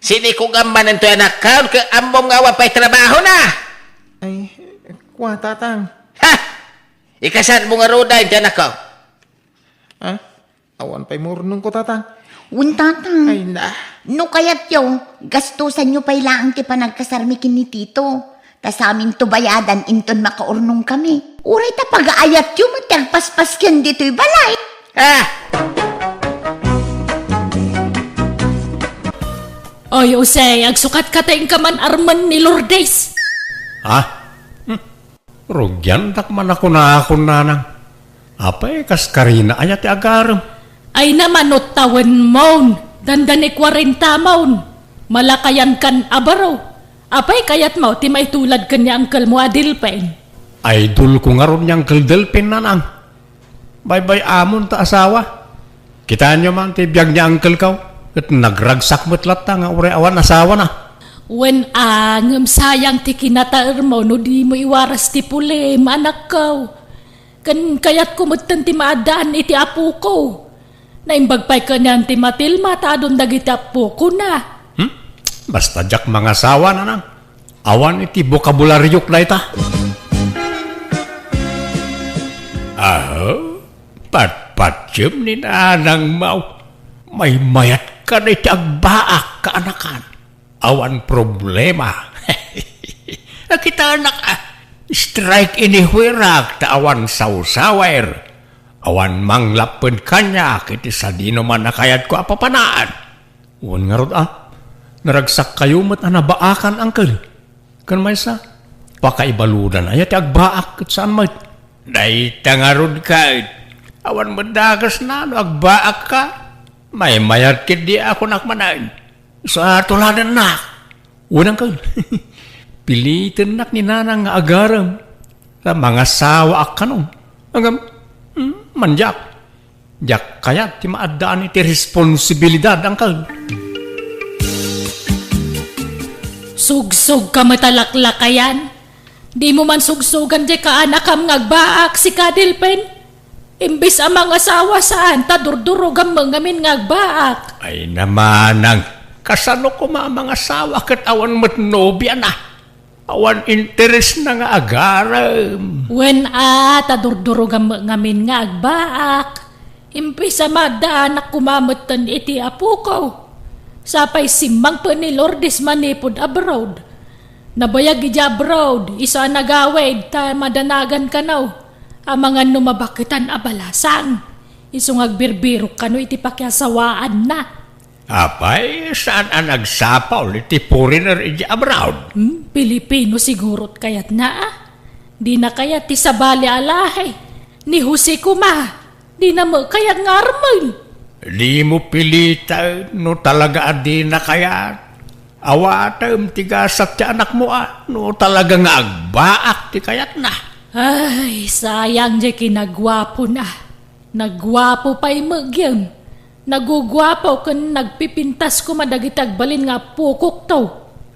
Sini ko gaman ang to anak ka, amom nga wapay trabaho na. Ay, kwa tatang. Ha? Ikasan mo nga roda, iti anak ko. Awan pa'y murnong ko tatang. Wen tatang. Ay na. No kayat yung gastusan nyo pa'y laang ti panagkasarmikin ni Tito. Tas amin to bayadan inton makaurnong kami. Uray ta pag-aayat yung matagpaspas kyan dito'y balay. Hoy, Usay, agsukat ka tayong kaman arman ni Lourdes. Ha? Rugyan takman ako na ako nanang. Apay kas karina ayat agaram. Ay naman o tawan maun, dandan 40 maun. Malakayan kan abaro. Apay kayat mo, ti may tulad kanya angkel mo adilpen. Idol ko nga ron niyang kaldelpin nanang. Bye-bye amon ta asawa. Kita nyo man ti biyag niya angkel kaw. At nagragsak mo't lata nga ure awan asawa na. Wen angem sayang ti kinataer mo, no di mo iwaras ti puli, anak ko. Kan kayat kumutan ti maadaan iti apo ko. Naimbagpay ka niyan ti matilma, taadon dagiti apo ko na. Basta jak mga asawa nanang. Awan iti bokabularyok na ita. Patpatyem ni nanang mau. May mayat ka na iti agbaak kaanakan. Awan problema. Kita anak strike inihuirak ta awan sausawer. Awan manglapen kanya kiti sa dino man nakayat ko apapanaan. Uwan nga rod naragsak kayo mat anabaakan angkel. Kan may sa pakaibaludan ayat agbaak kat saan mat. Day tangarod ka. Awan madagas na no agbaak ka. May mayat kit di ako nakmanain. Sa tuladan nak. Unang ka. Pilitin nak ni nanang nga agaram. Sa mga sawa ak kanong. Hanggang manjak. Jak kaya ti maadaan iti responsibilidad ang ka. Sugsug ka matalaklakayan. Di mo man sugsugan di ka anak am ngagbaak si kadilpen. Imbis ang mga asawa saan, ta durdurog ang mangamin ngagbaak. Ay namanang, kasano ko mga asawa kat awan mat nobya na. Awan interes na nga agaram. Wen ta durdurog ang mangamin ngagbaak. Imbis ang madaan na kumamatan iti apo ko. Sapay simang pa ni Lourdes manipod abroad. Nabayag ija abroad, isa nagawid, ta madanagan ka now. Ang mga numabakitan abalasang. Isong agbirbiro kano iti pakiasawaan na. Apay, saan ang nagsapaw iti foreigner iti abroad? Pilipino sigurot kayat na Di na kayat ti sabali alahay. Ni Jose Kuma. Di na mo kayat ngarman. Di mo pilita no talaga di na kayat. Awatam tigasat ti anak mo no talaga nga agbaak ti kayat na. Ay, sayang di kinagwapo na. Nagwapo pa'y magyam. Nagugwapo kan nagpipintas ko madagitag balin nga pukok to.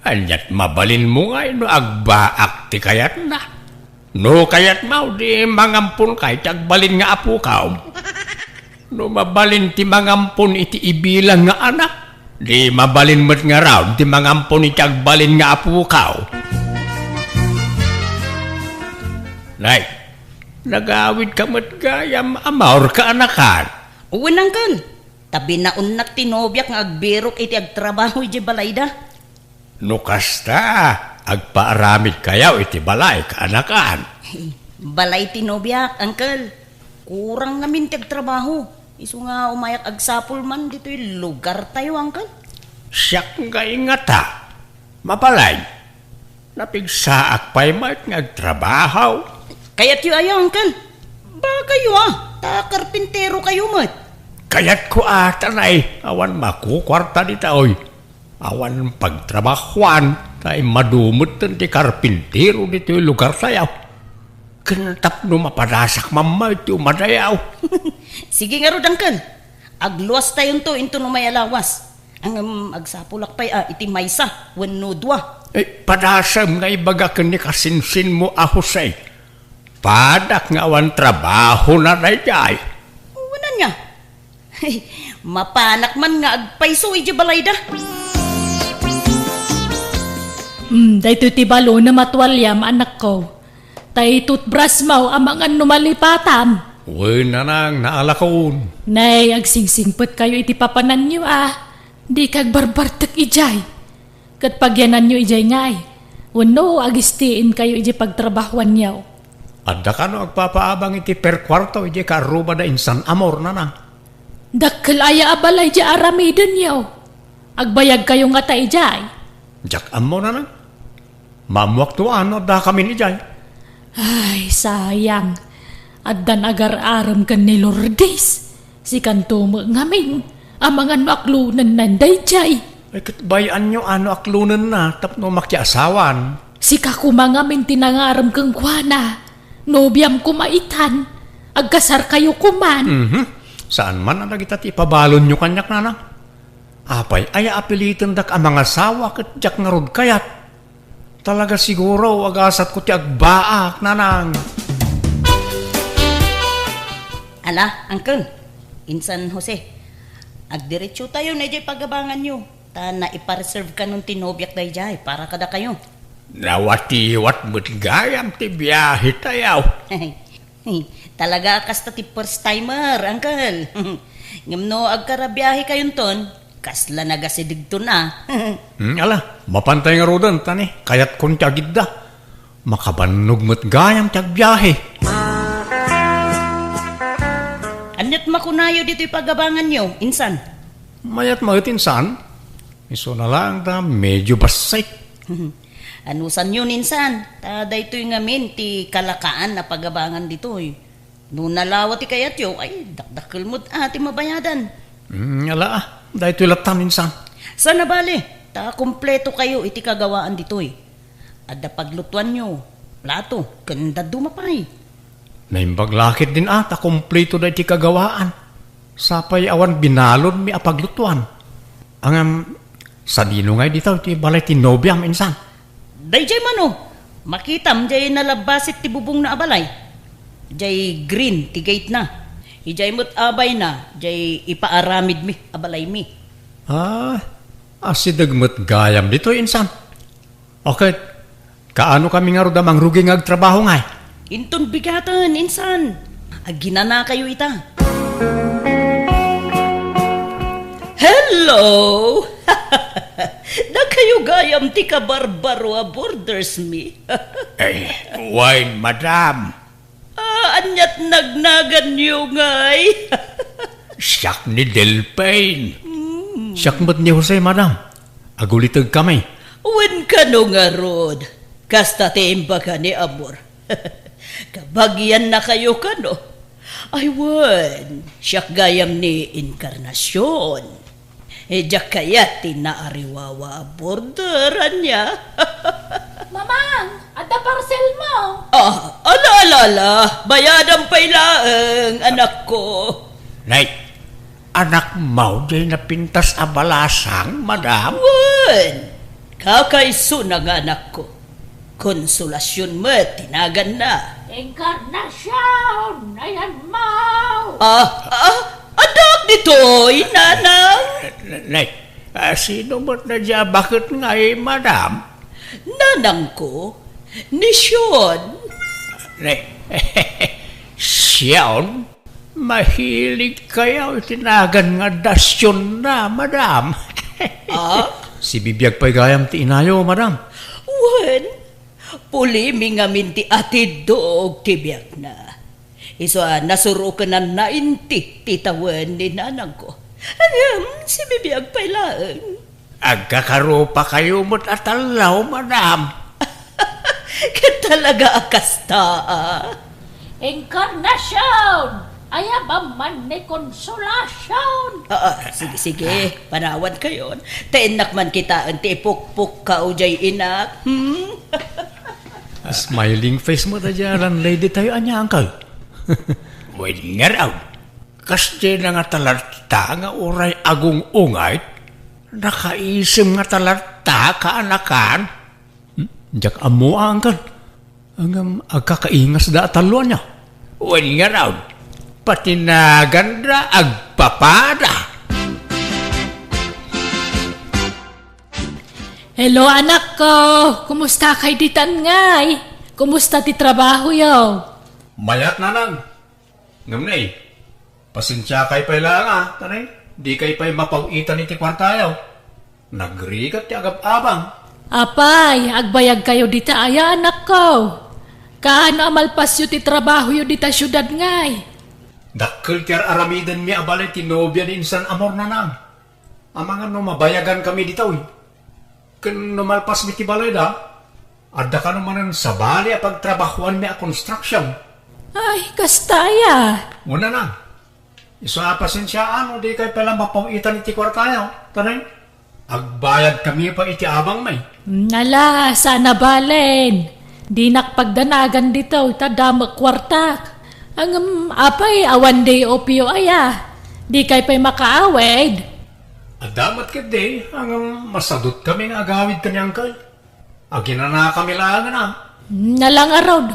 Anyat mabalin mo nga no agbaak ti kayat na. No kayat mau di mangampun kay tagbalin nga apo ka. No mabalin ti mangampun iti ibilang nga anak. Di mabalin mo't nga raw ti mangampun iti agbalin nga apo ka. Nay, nagawid ka mo't gayam amaur ka anakan. Uwan kan. Tabi na unak tinobyak nga agbirok iti agtrabaho iti balayda. No kasta, agpaaramid kayaw iti balay ka anakan. Balay tinobyak, uncle. Kurang namin ti agtrabaho. Iso nga umayak agsapul man dito yung lugar tayo, uncle. Siyak nga ingata. Mabalay. Napigsaak pa'y mat nga agtrabaho. Kaya't yu ayaw, uncle. Ba kayo ta karpintero kayo mat. Kaya't ko atanay, awan makukwarta di taoy. Awan pagtrabahuan, tay madumot ti karpintero dito yung lugar tayo. Kantap no mapadasak mamay ti umadayaw. Sige nga rod, uncle. Agluwas tayo to into no may alawas. Ang agsapulak pa'y iti maysa, wano dua. Padasam nga ibagakan ni kasinsin mo Jose. Padak nga awan trabaho na dayay. Wala niya. Mapanak man nga agpaiso iti balayda. Dahito ti balo na matwalyam anak ko. Tay toothbrush mo amang numalipatam. Uy nanang naalakon. Nay, agsingsingpot kayo iti papanan nyo Di kag barbartek ijay. Kat pagyanan nyo ijay ngay. Wano agistiin kayo iti pagtrabahuan nyo. Adda ka no agpapaabang iti per kwarto iti karuba da insan amor nanang. Dakkel aya abalay di aramiden nyo. Agbayag kayo nga ta ijay. Jak amo na nang. Mamuak to ano da kami ni Jay. Ay, sayang. Addan agar-aram kan ni Lourdes. Si kantumo ngamin. Amangan maklunan nanday jay. Ay katbayan nyo ano aklunan na tapno makiasawan. Si kakumangamin tinangaram kang kuana. Nobyam kumaitan. Agkasar kayo kuman. Saan man ang kita ipabalon nyo kanyak na. Apay, ay apilitan dak ang mga sawa kat jak nga rod kayat. Talaga siguro agasat ko ti agbaak nanang. Ala, Uncle, Insan Jose, agdiretso tayo na jay pagabangan nyo. Ta na ipareserve ka nung tinobyak na jay para kada kayo. Nawatiwat mo't gayam ti biyahe tayaw. Talaga kasta ti first timer, Uncle. Ngamno agkarabiyahe kayon ton, kasla nagasidig to na. Ala, mapantay nga rodan tani, kayat kon tiagid da. Makabanog mo't gayam ti agbiyahe. Anyat makunayo dito pagabangan nyo, Insan. Mayat mahitinsan, iso na lang da medyo basay. Anusan yun, Insan? Ta daytoy ngamin ti kalakaan na pagabangan ditoy. No nalawa ti kayat yo, ay dakdakkel mo't ati mabayadan. Ala, dahil ito'y latan insan. Sana bale, ta kompleto kayo iti kagawaan ditoy. Adda paglutuan nyo, plato, kanda dumapay. Naimbaglakit din ata, kompleto na iti kagawaan. Sapay awan binalon mi apaglutuan. Ang sa dino ngay dito, iti balay ti nobyam insan. Dayjay mano, makitam jay nalabasit ti bubong na abalay. Jay green ti gate na. Ijay mo't abay na, jay ipaaramid mi, abalay mi. Asidag mo't gayam dito insan. Okay, kaano kami nga rodamang rugi nga agtrabaho ngay? Inton bigatan, Insan. Aginana kayo ita. Hello! Da kayo gayam ti kabarbaro a borders mi. Wine, madam. Anyat nagnagan nyo ngay. Siyak ni Delpain. Siyak mo't ni Jose, madam. Agulitag kami. Wen ka no nga rod. Kasta ti imbaga ni Amor. Kabagyan na kayo ka no. Ay wen, siyak gayam ni Inkarnasyon. Diyak kaya tinaariwawa borderan niya. Mamang, adda parcel mo. Ala, bayadan pa'y laeng, anak ko. Nay, anak mau jay napintas abalasang, madam. Wen, kakaiso na nga anak ko. Konsolasyon mo, tinagan na. Encarnasyon, ayan mo. Adak dito'y, nanang. Nay, sino mo't na dya? Bakit nga madam? Nanang ko, ni Sean. Nay, Siyaon, mahilig kayo tinagan nga dasyon na, madam. Si bibiyag pa'y gayam ti inayo, madam. Wen, pulimi nga minti ati doog tibiyag na. Iso nasuro ka na nainti titawan ni nanang ko. Si bibiyag pa'y laeng. Agkakaro pa kayo mo't atalaw, madam. Katalaga akasta, Encarnasyon, ayabang man ni konsolasyon. Sige, panawan kayon. Tainak man kita ang tipuk-puk ka o jay inak. Smiling face mo na dyan, lady tayo, anya, uncle. Wait nga raw. Kasi na nga talarta nga oray agong ungay, nakaisim nga talarta kaanakan. Diyak amo, uncle. Ang agkakaingas da talo niya. Wait nga raw. Patinagan na agpapada. Hello anak ko, kumusta kay ditan ngay? Kumusta ti trabaho yaw? Mayat na lang. Ngamnay, pasensya kay pa'y lang tanay. Di kay pa'y mapag-itan iti kwartayaw. Nagrigat ti agab-abang. Apay, agbayag kayo dita aya anak ko. Kaano amalpasyo ti trabaho yo dita syudad ngay? Dakkel ti aramidan mi abalay ti nobya ni insan amor na nang. ang mga mabayagan kami dito eh. Kung numalpas mi ti balay da, adda ka naman sa bali a pagtrabahuan mi a construction. Ay, kastaya. Una na. Iso a pasensyaan, di kay pala mapawitan iti kwartayo. Tanay, agbayad kami pa iti abang may. Nala, sana balen. Di nakpagdanagan dito, tadamak kwartak. Ang apay, awan day opio aya. Di kay pa'y makaawid. Adamat ka di, ang masadot kami nga agawid kanyang kay. Agina na kami lang na. Nalang arod,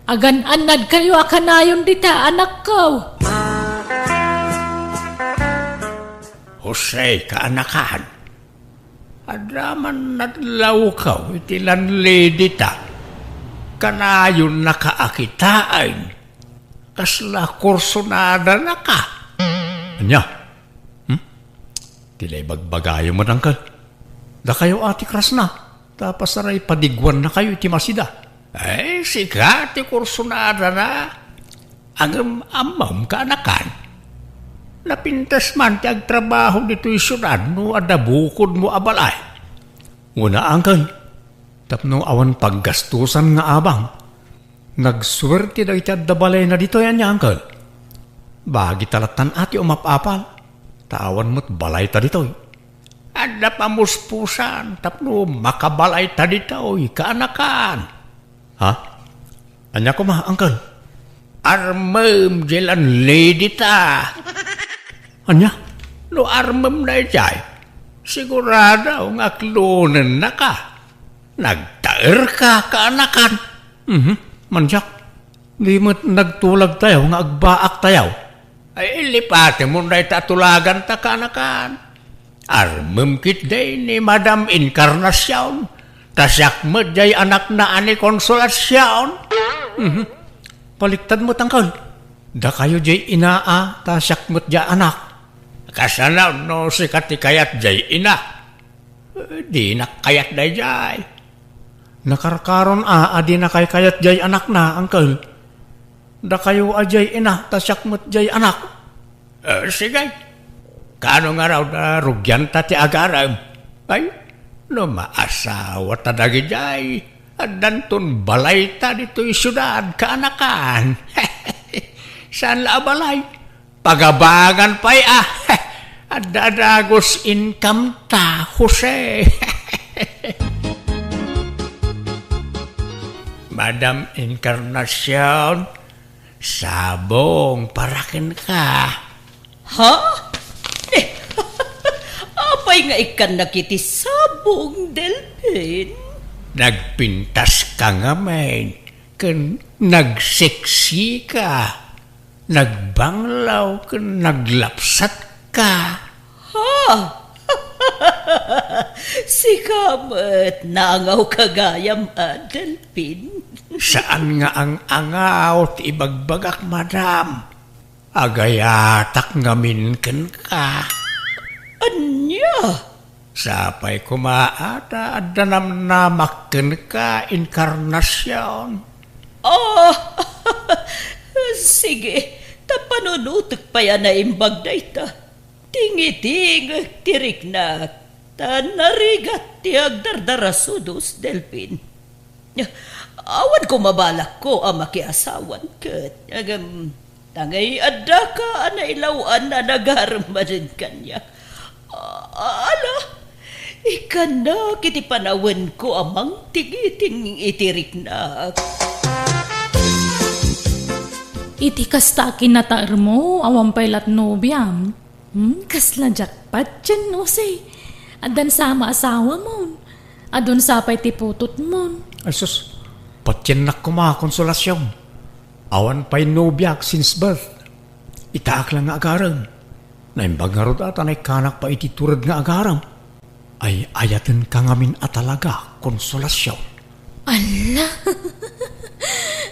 agan-anad kayo akanayon dita, anak ko. Jose, kaanakan. Adaman nadlaw ka, itilan lady ta. Kanayon nakaakitaan. Kasla kursonada na ka. Anya? Tilay bagbagayo mo nang ka. Da kayo ati kras na. Tapos aray padigwan na kayo iti masida. Ay, sika ti kursonada na. Ang amam kaanakan. Napintas man ti agtrabaho dito isunad no adabukod mo abalay. Una angkal, tapno awan paggastusan nga abang. Nagswerte daw iti adabalay na dito yan niya angkal. Bagi talatan ati umapapal, tawan mo't balay ta dito. Ada pamuspusan, tapno makabalay ta dito, kaanakan. Ha? Anya ko ma, angkal? Armem jelan lady ta. Anya? No armem na jay. Sigurado nga klunen na ka. Nagtaer ka kaanakan. Manjak, di mo nagtulag tayo nga agbaak tayo. Ay ilipate mo na itatulagan ta kaanakan. Armem kit day ni Madam Encarnacion. Tasyak mo jay anak na ani Konsolasyon. Paliktad mo tangkal. Da kayo jay inaa, tasyak mo't jay anak. Kasanaw no si katikayat jay ina. Di nakayat day jay. Nakarkaron adi na kay kayat jay anak na, angkel. Da kayo ajay ina, tasyak mo't jay anak. Sige. Kano nga raw na rugyan ta ti agaram? Ay, no maasawa ta dagi jay. Adanton balay ta dito isyudad kaanakan. Saan la balay? Pagabangan pa'y Adadagos income ta, Jose. Madam Encarnacion, sabong parakin ka. Ha? Apay nga ikan nakiti sabong, Delphin. Nagpintas ka nga, men. Nagseksi ka. Nagbanglaw ka. Naglapsat ka. Ha? Si Kamat, naangaw kagayam, Delphin. Saan nga ang angaw ti ibagbagak, madam? Agayatak ngamin ken ka. Anya? Sapay kumaata at danamnamakken ka, Encarnacion. Oh, sige, tapanunutok pa yan na imbag na ita. Tingiting, tirik na, tanarigat ti agdardarasudos, Delphin. Awan ko mabalak ko ang makiasawan kat. Tangay adda ka na ilawan na nagarmanin kanya. Ala, ikan na kiti panawan ko amang tigiting itirik na. Iti kasta kinataar mo, awang pailat nobyam. Kasla jakpat dyan, no say. Adan sama asawa mo. Adon sapay tiputot mo. Ay sus, patyan na kumakonsolasyon. Awan pa'y nobyak since birth. Itaak lang nga agaram. Naimbag nga rod at anay kanak pa ititurad nga agaram. Ay ayaten ka ngamin at talaga konsolasyon. Ala,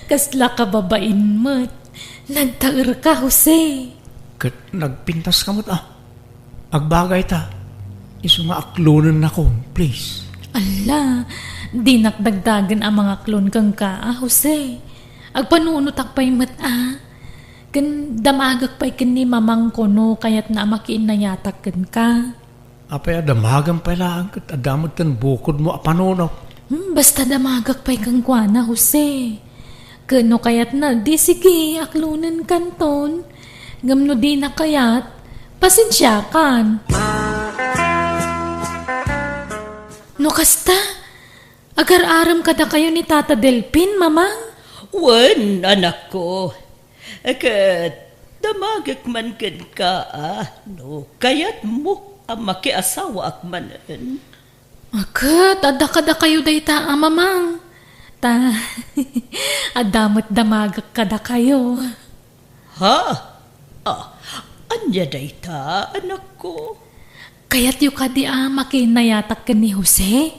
kasla ka babain mo't. Nagtaer ka, Jose. Kat nagpintas ka mo't Agbagay ta. Iso nga aklonan na ko, please. Ala, di nakdagdagan ang mga klon kang ka, Jose. Agpanunot akpay mat, Kan damagak pa'y kin ni mamang kono, kaya't na makiin na yatak kan ka. Apay adamagan pala ang adamot tan bukod mo apanunaw. Basta damagak pa'y kang kuana, Jose. Kano kayat na, di sige, aklunan kanton. Ngamno di na kayat, pasensya kan. No kasta, agar-aram kada kayo ni Tata Delpin, mamang. Wan, anak ko. Akat, damagak man ka, no, kayat mo ang makiasawa ak manan. Akat, ada kayo dayta, mamang. Ta, adamot damagak kada kayo. Ha? Anya dayta, anak ko. Kaya't yu kadi makinayatak ka ni Jose.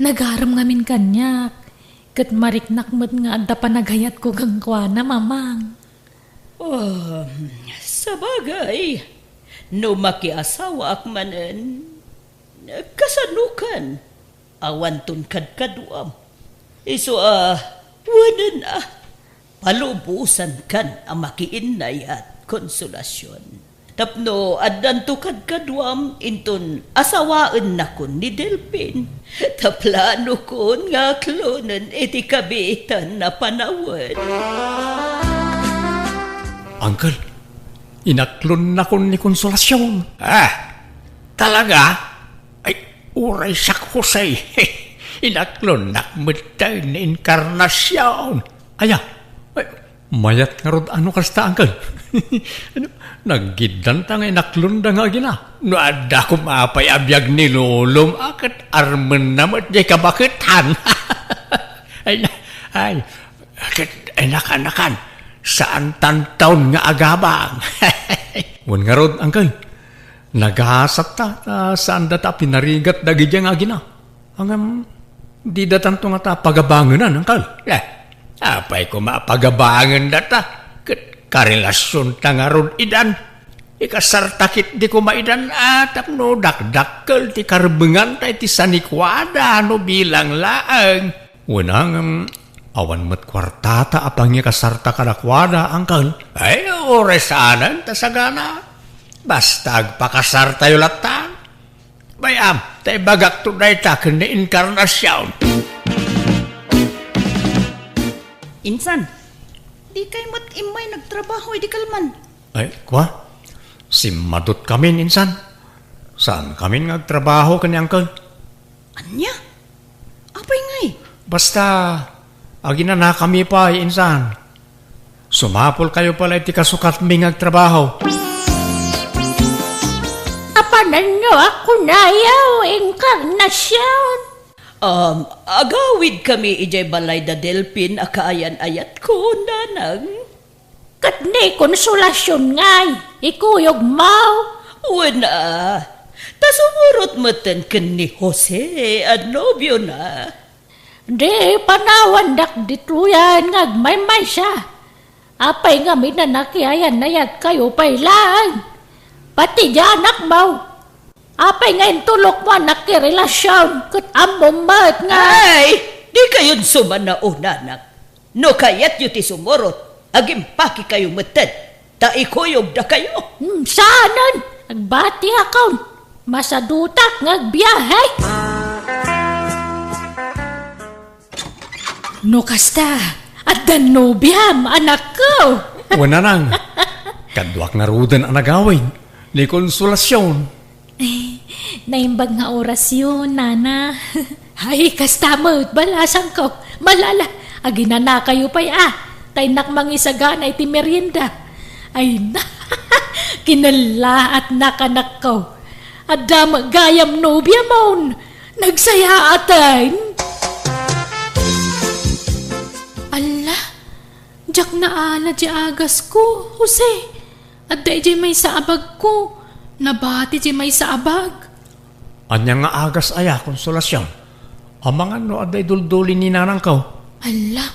Nagaram ngamin kanyak. Kat mariknakmat nga adda pa nagayat ko gangkwana, mamang. Sa bagay, no makiasawa ak manan, kasanukan, awanton kadkaduam. Iso wanan palubusan kan ang makiinay at konsolasyon. Tapno, addan to kadkaduam inton asawaan na kun ni Delpin. Taplano kun nga klonan iti kabitan na panawan. Uncle, inaklon na kun ni Konsolasyon. Talaga? Ay, uray sak Jose. Inaklon na matay ni Encarnacion. Aya, ay, mayat nga rod ano kasta, Uncle? Ano, naggidan ta nga inaklon da nga gina. No adda ko maapay abiyag ni Lolom akat armen namat jay kabakitan. ay, akat enak-anakan. Saan tantaon nga agabang? Wan nga rod, Uncle. Naghasat ta, saan data pinarigat dagi dyan nga gina. Ang di datanto nga ta pagabanganan, Uncle. Apay ko mapagabangan data. Karelasyon ta nga rod idan. Ikasartakit di ko maidan tapno dakdakkel ti karbengan ta iti sanikwada no bilang laang. Wanang awan mat kwartata apang kasarta kadakwada, Uncle. Ay, oresanan tasagana. Basta agpakasarta yung latan. Bayam, tay bagak to day taken ni Encarnacion. Insan, di kay mat imay nagtrabaho, di kalman. Ay, kwa? Si madot kami, insan. Saan kami nagtrabaho kani, Uncle? Anya? Apay ngay? Basta, agina na kami pa, insan. Sumapol kayo pala iti kasukat mi nagtrabaho. Apanan nyo ako na yaw, Encarnacion. Agawid kami ijay balay da Delpin akaayan-ayat ko, nanang. Kat ni Konsolasyon ngay, ikuyog mau. Wala. Tasumurot matan ken ni Jose at nobyo na. Di panawan dak dituyan ngagmay-may siya. Apay nga minanakiayan na yag kayo pailan. Pati anak mau. Apay nga intulok mo nakirelasyon kat amumat nga. Ay, di kayon sumanao, nanak. No kayat yu ti sumurot, agimpaki kayo matan. Taikuyog da kayo. Saanan? Nagbati akaw. Masadutak ngagbiyahe. No kasta, at dan nobyam, anak ko. Wana nang, kadwak na rudan ang nagawin ni Konsolasyon. Naimbag nga orasyon, nana. Ay, kasta mo, balasang ko. Malala, aginana kayo pa'y tay nakmangisagana iti merienda. Ay na, kinala at nakanak ko. Adam gayam nobya mon, nagsaya atan. Ala, jak na ala di agas ko, Jose. At di may sa abag ko, nabati di may sa abag. Anya nga agas aya, Konsolasyon. Amang ano aday duldulin ni nanang ko. Ala,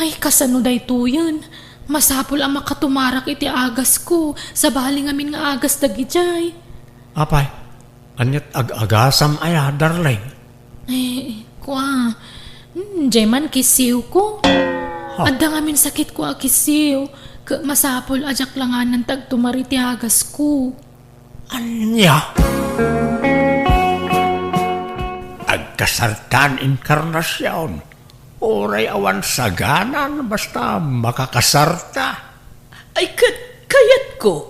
ay kasano day to yun. Masapol ang makatumarak iti agas ko. Sa baling amin nga agas dagijay. Apay, anyat ag-agasam aya, darling. Kwa, jay man kisiw ko. Adda ngamin sakit ko kisiw. Masapol ajak langanan tagtumari ti agas ko. Anya? kasartan inkarnasyon. Oray awan saganan basta makakasarta. Ay, kayat ko,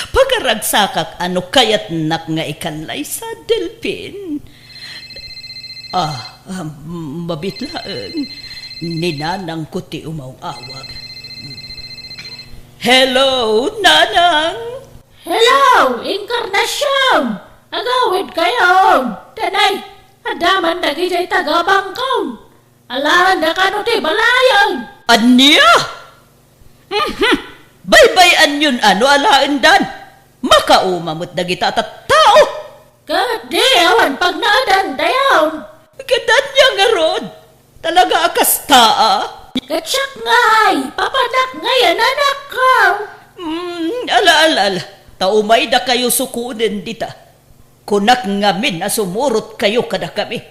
Pagkaragsakak ano kayat nak nga ikanlay sa Delpin. Mabitlaan. Ninanang ko ti umawawag. Hello, Nanang! Hello, Inkarnasyon! Agawid kayo! Tanay, adaman na gijay tagabangkong! Alaan na kano ti balayan! Anya? Baybayan yun alaan dan! Makaumamot na kita tao! Kadi awan pag naadan dayaw! Kadan niya nga rod! Talaga akastaa! Katsak ngay! Papanak ngayon anak ko! Ala. Taumay da kayo sukunin dita. Kunak ngamin na sumurot kayo kada kami.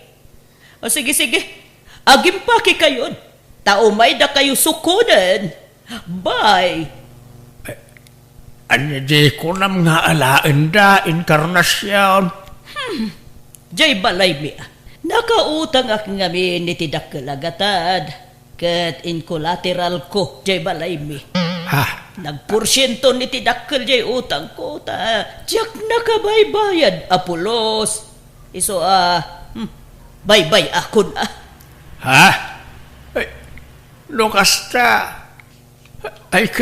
O sige. Agimpaki kayo. Taumay da kayo sukunin. Bye. Anya di ko nam nga alaan da, inkarnasyon. Jay balay mi. Nakautang ak ngamin ni tidak kalagatad. Kat in collateral ko, jay balay mi. Ha? Nagporsyento ni tidakkel jay utang ko ta. Diyak nakabaybayad Apolos. Iso baybay akon Ha? Ay, lukas ta. Ay,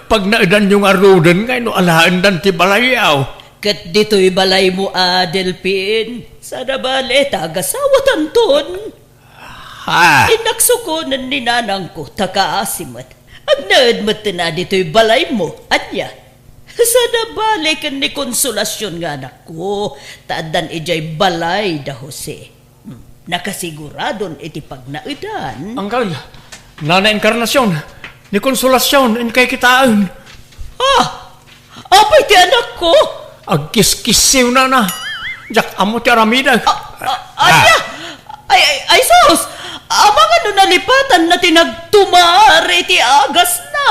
pag naidan yung arudan ngay, no alaan dan ti balayaw. Kat dito'y balay mo Delpin. Sana bale tagasawatan ton. Ha? Inaksukunan ni nanang ko takaasimat. Agnaad mo na dito'y balay mo, anya. Sana balikan ni konsolasyon nga anak ko, taadan ijay balay da Jose. Nakasiguradon iti pagnaidan. Angkal, nana inkarnasyon, ni konsolasyon, in kay kitaan. Apay ti anak ko? Agkis-kisiw na. Jak amo ti aramidag. Anya? Ay sos! Amang ano nalipatan na tinagtumari ti agas na.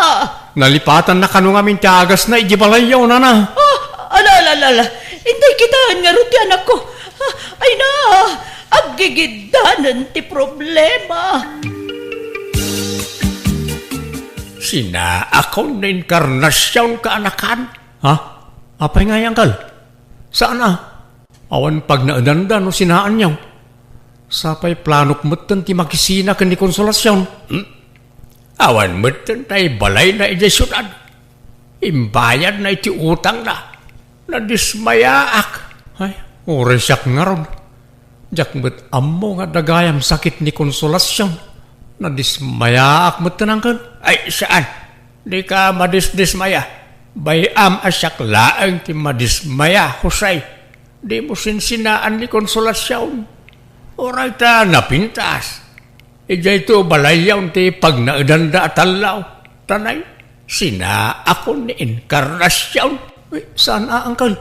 Nalipatan na kanong amin ti agas na, ijibalayaw na. Ala. Hindi kitaan nga ruti anak ko. Ay na, aggigidanan ti problema. Sina ako na inkarnasyon ka anakan. Ha? Apay nga yan, Kal? Saan Awan pag naadandan o sinaan niyaw. Sapay planok matan ti makisina kan ni konsolasyon. Awan matan tay balay na ijay syudad. Imbayad na iti utang na. Nadismayaak. Ay, oresyak nga ron. Jak met ammo nga dagayam sakit ni konsolasyon. Nadismayaak matan ang kan. Ay, saan? Di ka madismaya. Bayam asyak laang ti madismaya, Husay. Di mo sinsinaan ni konsolasyon. Oray ta napintas. Ijay to balayaw ti pag naadanda atalaw. Tanay, sina ako ni inkarnasyon. Saan Angkal?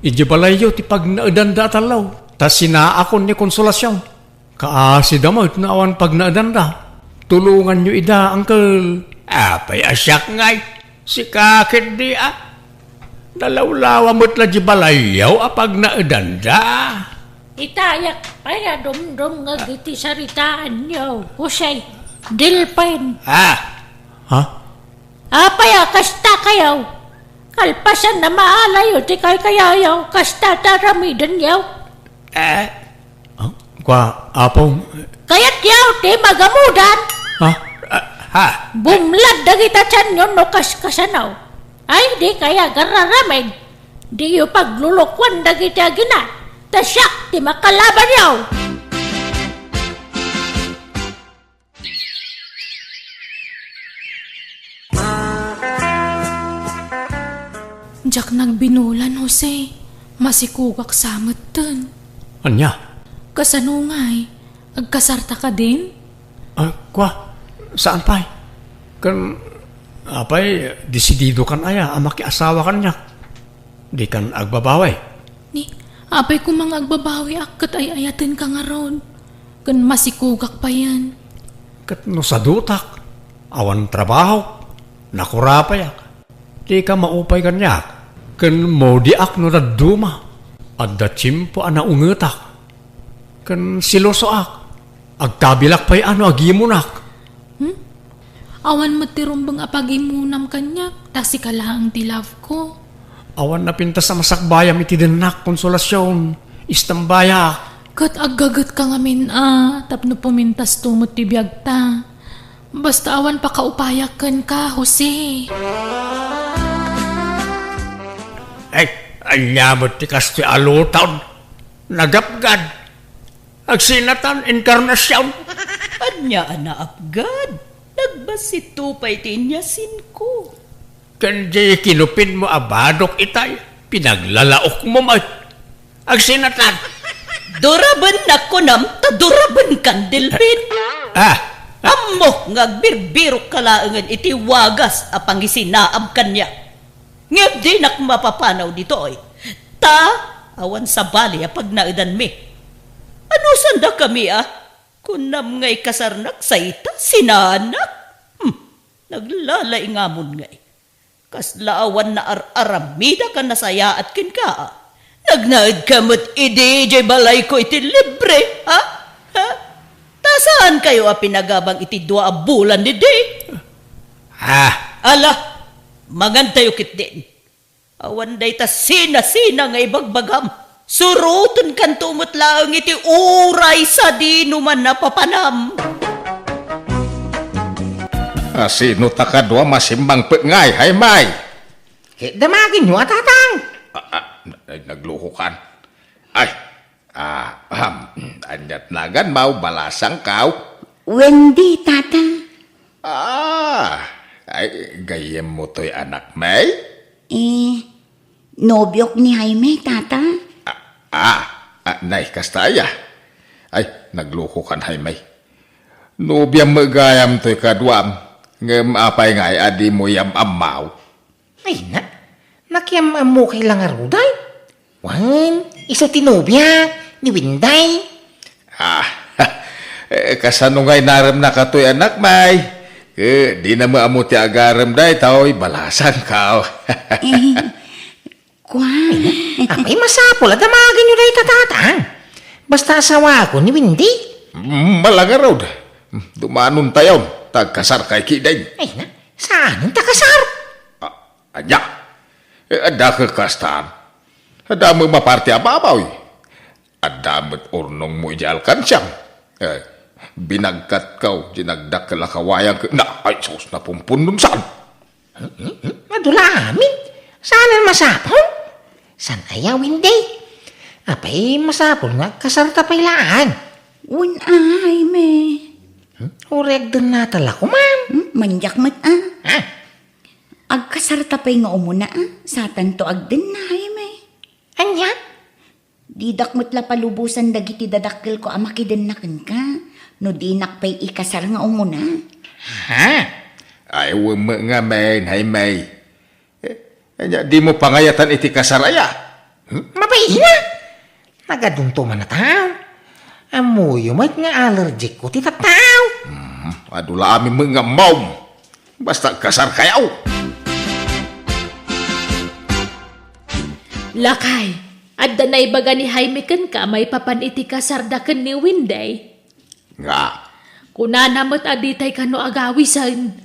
Ijay balayaw ti pag naadanda atalaw. Ta sina ako ni konsolasyon. Kaasi damot na awan pag naadanda. Tulungan nyo ida, Angkal. Apay asyak ngay. Si kakit di Dalawlawa mo't la di balayaw apag naadanda. Itayak paya dum nga giti saritaan nyo. Husay, Delpin. Ha? Apaya kasta kayaw. Kalpasan na maalayo ti kay kayayaw. Kasta taramidan yaw. Kwa apong... Kayat yaw ti magamudan. Ha? Bumlad dagita tiyan yun no kasanaw. Ay di kaya gararamig. Di yu paglulukwan dagita gina. Tasyak ti makalaban yaw. Jak nagbinulan, Jose. Masikugak samot dun. Anya? Kasanungay. Agkasarta ka din? Kwa? Saan pa'y? Kan... Apay, desidido kan aya, maki-asawa kan niya. Di kan agbabaway. Ni, apay ko mga agbabawi akat ay ayatin ka nga ron. Kan masikugak pa yan. Kat no sa dutak, awan trabaho, nakurapayak. Di ka maupay kan niya. Kan mo di ak no daduma. At da chimpo ana ungetak. Kan siloso ak. Agtabilak pa'y ano agimunak. Awan matirumbang apagimunam kanya, tasi kalahang ti love ko. Awan na pintas sa masakbayam iti denak konsolasyon. Istambayak. Kat agagat ka ngamin tapno pumintas tumot ti biyag ta. Basta awan pa kaupayakan ka, Jose. Ay, anyamot ti kas ti alutaw. Nagapgad. Agsinatan inkarnasyon. Anya anaapgad. Nagbasito pa'y tinyasin ko. Kanji kinupin mo abadok itay. Pinaglalaok mo may. Agsinatan. Duraban na ko nam, ta duraban kan, Delpin. Amo ngagbirbiro kalaangan iti wagas apang isinaab kanya. Ngeb di nak mapapanaw dito ay. Ta, awan sa bali apag naidan mi. Ano sanda kami Kunam ngay kasarnak sa ita, sinanak. Naglalay ngamon ngay. Kaslaawan na aramida ka nasaya at kin ka. Nagnaid ka mo't iti balay ko iti libre, ha? Tasaan kayo pinagabang iti 2 bulan ni di? Ala, magantayo kit din. Awan day ta sina-sina ngay bagbagam. Surutun kan tumot lang iti uray sa di numan napapanam. Sino ta kadwa masimbang pengay, hay may? Damagin nyo tatang. Nagluho kan. Ay, anyat nagan mau balasang kau. Wendy, tata. Ay, gayem mo to'y anak may? Nobyok ni Jaime, tata. Nay kastaya. Ay, nagluho kan hay may. Nubyam magayam to'y kadwam. Ngem apay ngay adi mo yam amaw. Ay nakiam mo kay lang aruday. Wan, iso tinubya, ni Winday. Kasano ngay naram na katoy anak may. Di na maamu ti agaram day tao'y balasan ka. Kwan. Apay masapol at damagin nyo day tatatang. Basta asawa ko ni Windy. Malagaraw da. Dumanon tayo. Tagkasar kay kiday. Ay na, saan ang takasar? Anya. Ada kekastaan. Ada mo maparti ababaw. Ada mo't urnong mo ijalkan siyang. Binagkat kau, dinagdak kalakawayang na ay sus na pumpun nun saan. Madula amin. Saan ang masapol? San ayaw Windy? Apay masapol nga kasar tapay laan. Un Jaime. Ureg dun natala ko, ma'am. Manyak mat Agkasarta pa'y nga umuna Satan to agden na, Jaime. Anya? Didak mo't la palubusan dagiti dadakkel ko amakidennaken ka. No dinak pa'y ikasar nga umuna. Ay, nga men, hay may. Di mo pangayatan iti kasaraya. Mabay na. Nagadunto man na tao. Amuyo mat nga allergic ko ti tataw. Adula amin mga maum. Basta kasar kayaw. Lakay, adda na ibaga ni Jaime ken ka may papaniti kasardaken ni Winday. Nga. Kunanamot aditay kano agawisan.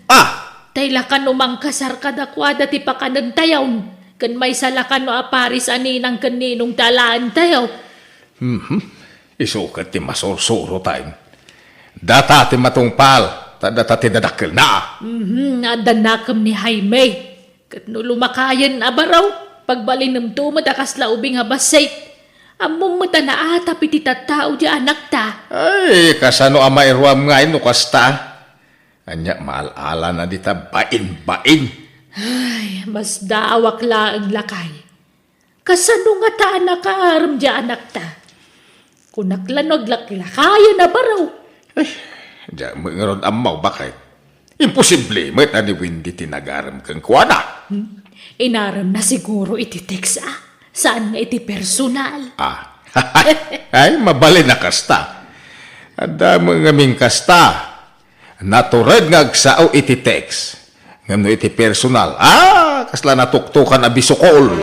Tayla kano mangkasar kadakwada ti pakanan tayaw. Ken may sala kano aparis aninang kaninong talaan tayaw. Isukat ti masursuro tayo. Data ti matungpal. Data ti dadakil na. Adda nakam ni Jaime. Kat no lumakayan abaraw. Pagbalin ng tumad akas laubing habasay. Among mata na atap iti tattao di anak ta. Ay, kasano ama irwam nga ino kasta. Anya, maalala na dita bain-bain. Ay, mas daawak laang lakay. Kasano nga ta anak kaaram di anak ta. Kunaklanog laklakayan na baraw. Ay, diya mga amaw bakit? Imposible, may ni Windy tinagaram kang kuwana. Inaram na siguro iti text Saan nga iti personal? Ay, mabali na kasta. Ada mga ming kasta. Natured nga agsao iti text. Ngam no iti personal. Kasla natuktukan abisokol.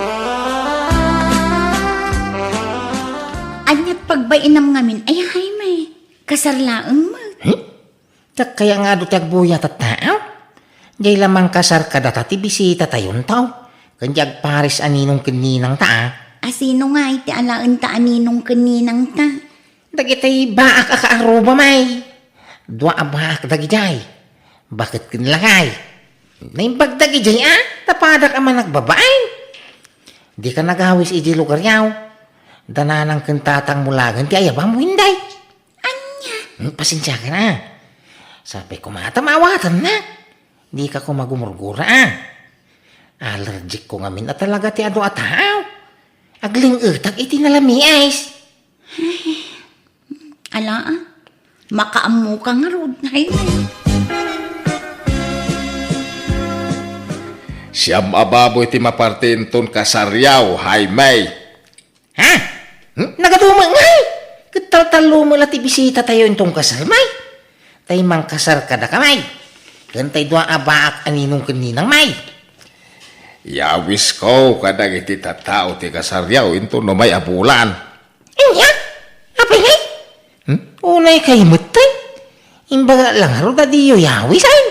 Anyat painam ngamin, ay may. Kasarlaang mo. Tak kaya nga do tiyag buya at tao. Jay lamang kasar ka data ti bisita tayon tao. Kanjag paris aninong kaninang ta. Asino nga iti alaan ta aninong kaninang ta. Dagitay baak akaaruba may. Dua baak dagijay. Bakit kinlangay? Naimbag dagijay tapadak ama nagbabay. Di ka nagawis iji lugar yaw. Dananang kentatang mulagan ti ayabang mo hinday. Anya? Pasensya ka na. Sabi ko matamawatan na. Di ka ko magumurgura Allergic ko ngamin at talaga ti ado ataw. Agling utag iti nalami guys. Ala makaamu ka nga rod. Jaime. Siyam ababoy ti mapartinton kasaryaw, Jaime. Ha? Nagaduma nga Katal-talo mo ti bisita tayo intong kasar may. Tay mang kasar kada kamay. Kantay dua abaak aninong kaninang may. Yawis ko kadang iti tatao ti kasaryaw into no may abulan. Inya? Apa ngay? Unay kay mutay. Imbaga lang haro da diyo yawis ay.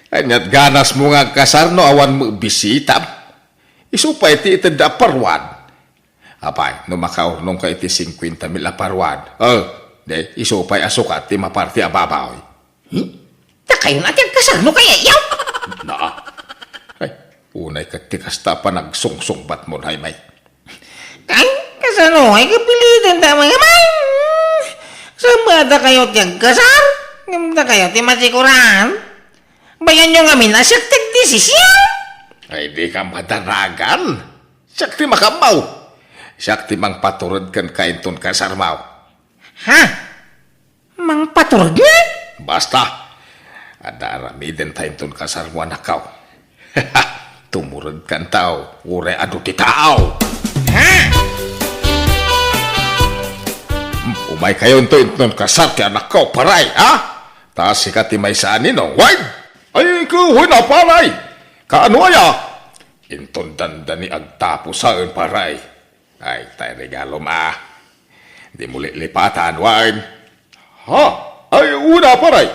Anyat ganas mo nga kasar no awan mo bisita. Isupay ti itanda parwan. Apay, no makaurnong ka iti 50,000 aparwan. De, isupay asukat ti maparti ababaw. Takayo natin kasar no kaya yaw. Na. Ay, unay ka ti kasta pa nagsungsungbat mo, Jaime. Ay, kasano ay kapilitan ta mga may. Sabada kayo tiyag kasar. Gamda kayo ti masikuran. Bayan nyo ngamin na siya tagdesisyon. Ay, di ka madaragan. Siyak ti makamaw. Siyak ti mang paturod kan kainton kasarmaw. Ha? Mang paturod nga? Basta. Ada aramiden tainton kasarmo anakaw. Tumurod kan tao. Ure adu ti tao. Ha? Umay kayo inton kasar ti anak ko, paray, ha? Taas si ti may saanin, no? Why? Ay, kuhuy na, paray! Kaano aya? Inton dandani agtapo saan, paray. Ay, tayo regalo ma. Di muli lipatan, wine. Ha? Ay, una, paray.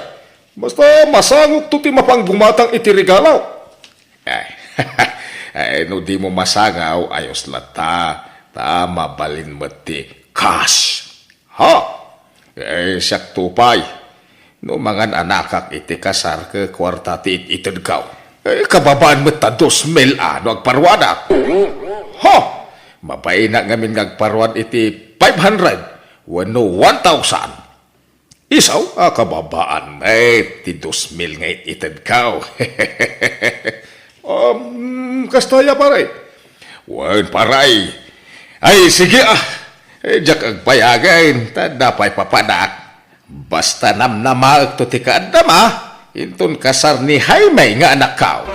Basta masangok to ti mapang bumatang iti regalaw. Ay, no di mo masangaw, ayos lata. Ta, mabalin mo ti cash. Ha? Eh, siyak tupay. No mangan anakak iti kasar ke kwarta ti itedgaw. Eh, kababaan mo ta 2,000 no agparwadak. Ha? Mabay na ngamin ngagparwad iti 500. Wano 1,000. Isaw, kababaan ti 2,000 nga itedgaw. Kastaya paray. Wan paray. Ay, sige jak agpayagain, tadapay papadak. Basta namnamag to ti kaadama, inton kasar ni Jaime nga anak kao.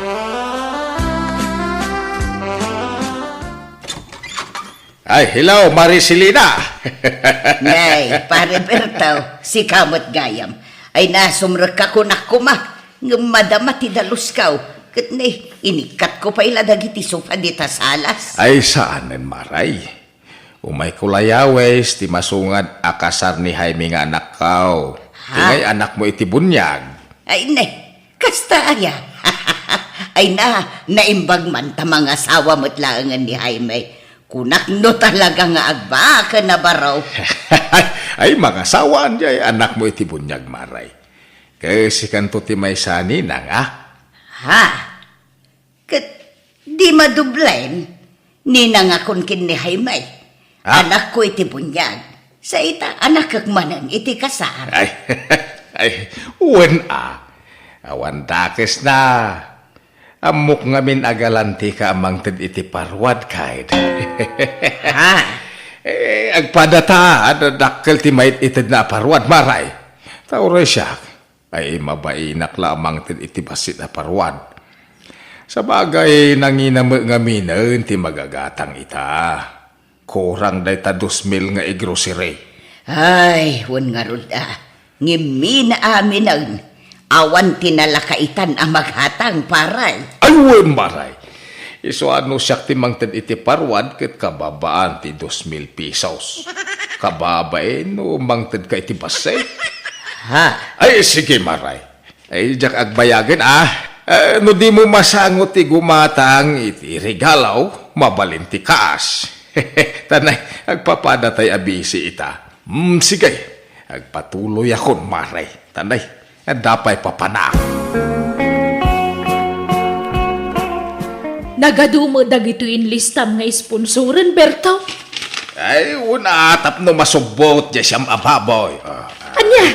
Ay, hello, Maricelina. Nay, pare Bertaw, si kamot gayam. Ay nasumrek ka kunak kuma, ngamadama ti daluskaw. Kat na inikat ko pa iladag iti sofa di tasalas. Ay, saanen maray? Umay kulayawes, ti masungad akasar ni Jaime nga anak kao. Tingay anak mo iti bunyag. Ay, nay, kasta aya. Ay naimbag man ta mga asawa mo't langan ni Jaime. Kunak no talaga nga agbaka na baraw. Ay, mga sawaan jay, anak mo iti bunyag maray. Kasi kanto ti may sani na nga. Ha? Kat di madublain, ninangakon kin ni Jaime. Anak ko iti bunyag. Sa ita, anak kagmanan iti kasar. Ay, uwan awan dakes na. Amok ngamin agalanti ka amang tid iti parwad kahit. Ha? Agpadata, dakkel ti mait itid na parwad, maray. Tauray siya, ay mabainak lamang tid iti basit na parwad. Sa bagay, nanginam ngamin ti magagatang ita. Kurang day ta 2,000 nga grocery. Ay, wan nga ruda. Ngimi na amin ang awan tinalakaitan ang maghatang paray. Ayun, maray. Iso ano siya ti mangtid iti parwad ket kababaan ti 2,000 pesos. Kababay, no, mangtad ka iti basay. Ha? Ay, sige, Maray. Ay, jak agbayagan, no di mo masangot ti gumatang iti regalaw, mabalinti kaas. Tanay, agpapada tay abisi ita. Sige, agpatuloy akon, Maray. Tanay, dapay papanak. Nagadumo dagito listam nga sponsoran, Berto. Ay, una tapno masubot di siyam ababoy. Anya?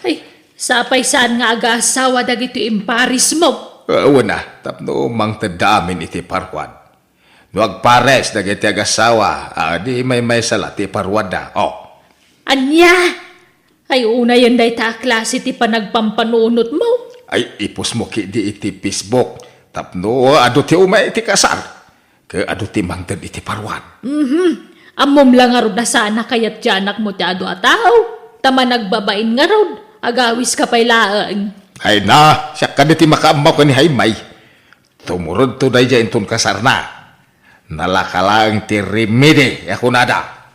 Ay, sapay saan nga aga-asawa dagito Paris mo. Una, tapno mangtadamin iti parwan. No agpares dagiti agasawa, di may sala ti parwan da. Anya? Ay, una yun day ta klase ti panagpampanunot mo. Ay, ipos mo ki di iti Facebook. Tapno, ado ti umay iti kasar. Ka ado ti mangtad iti parwan. Amom lang nga rod na sana kayat tiyanak mo ti ado ataw. Tama nagbabain nga rod. Agawis ka pa'y laang. Ay na, siya ka ti makaamaw ka ni Haymay. Tumurod to day dyan ton kasar na. Nalakalang ti remedy, ako nada.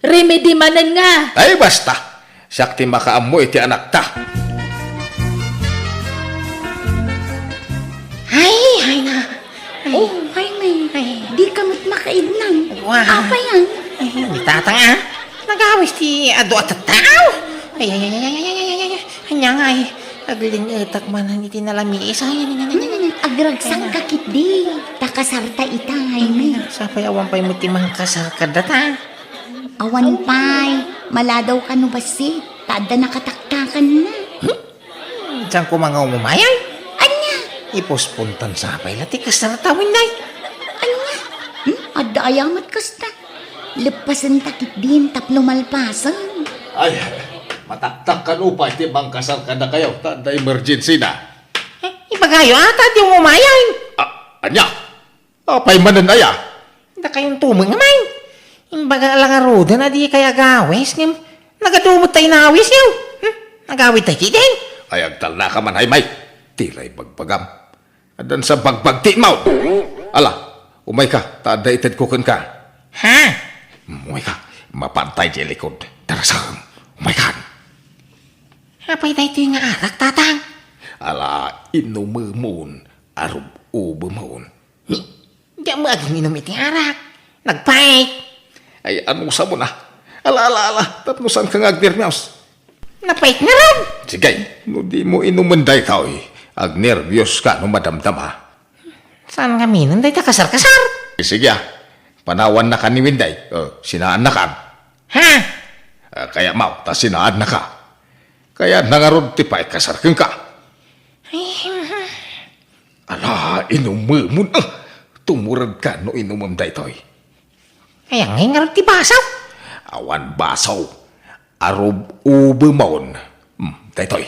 Remedy manan nga. Ay basta, siya ti makaamo iti anak ta. Ay na. Ay, may. Di kamot makaidnang. Wow. Apa yan? Ay, hindi tatang nagawis ti ado at tao. Ay. Kanya nga agiling etak manan iti nalamiis. Agragsang kakit di. Takasarta ita, Jaime. Sapay awan pa'y mutimang kasal ka data. Awan pay. Maladaw ka no basi. Tada nakataktakan na. Diyan ko mga umumayay. Anya? Ipospuntan sapay lati kasartawin day. Anya? Adda ayamat kasta. Lepasan takit din tapno malpasan. Ay, mataktak ka no pa, iti bang kasal ka na kayo, tanda emergency na. Ibagayo ata di umumayay. Anya, apay manan aya. Da kayong tumang naman. Imbaga lang nga roda na di kaya gawis. Nagadumot tayo na awis yaw. Nagawit tayo kitin. Ay, agtal na ka man, Haymay. Tilay bagbagam. Adan sa bagbagti mo. Ala, umay ka, tada itad kukan ka. Ha? Umay ka, mapantay di likod. Darasam, umay ka. Apay tayo ito yung arak, tatang. Ala, inumumon, arub ubumon. Di mo aging inom iti arak. Nagpait. Ay, ano sa mo na? Ala, tapnusan ka nga agnervyos. Napait na rin. Sige, no di mo inumunday ka, agnervyos ka no madamdama. Saan kami nun tayo kasar-kasar? Sige, panawan na ka ni Winday. Sinaan na ka. Ha? Kaya mau, ta sinaan na ka. Kaya nangarod ti pa kasarkin ka. Ala, inumumon. Tumurad ka no inumum daytoy. Kaya ngayon nga rin ti basaw. Awan basaw. Arob ubumon. Daytoy.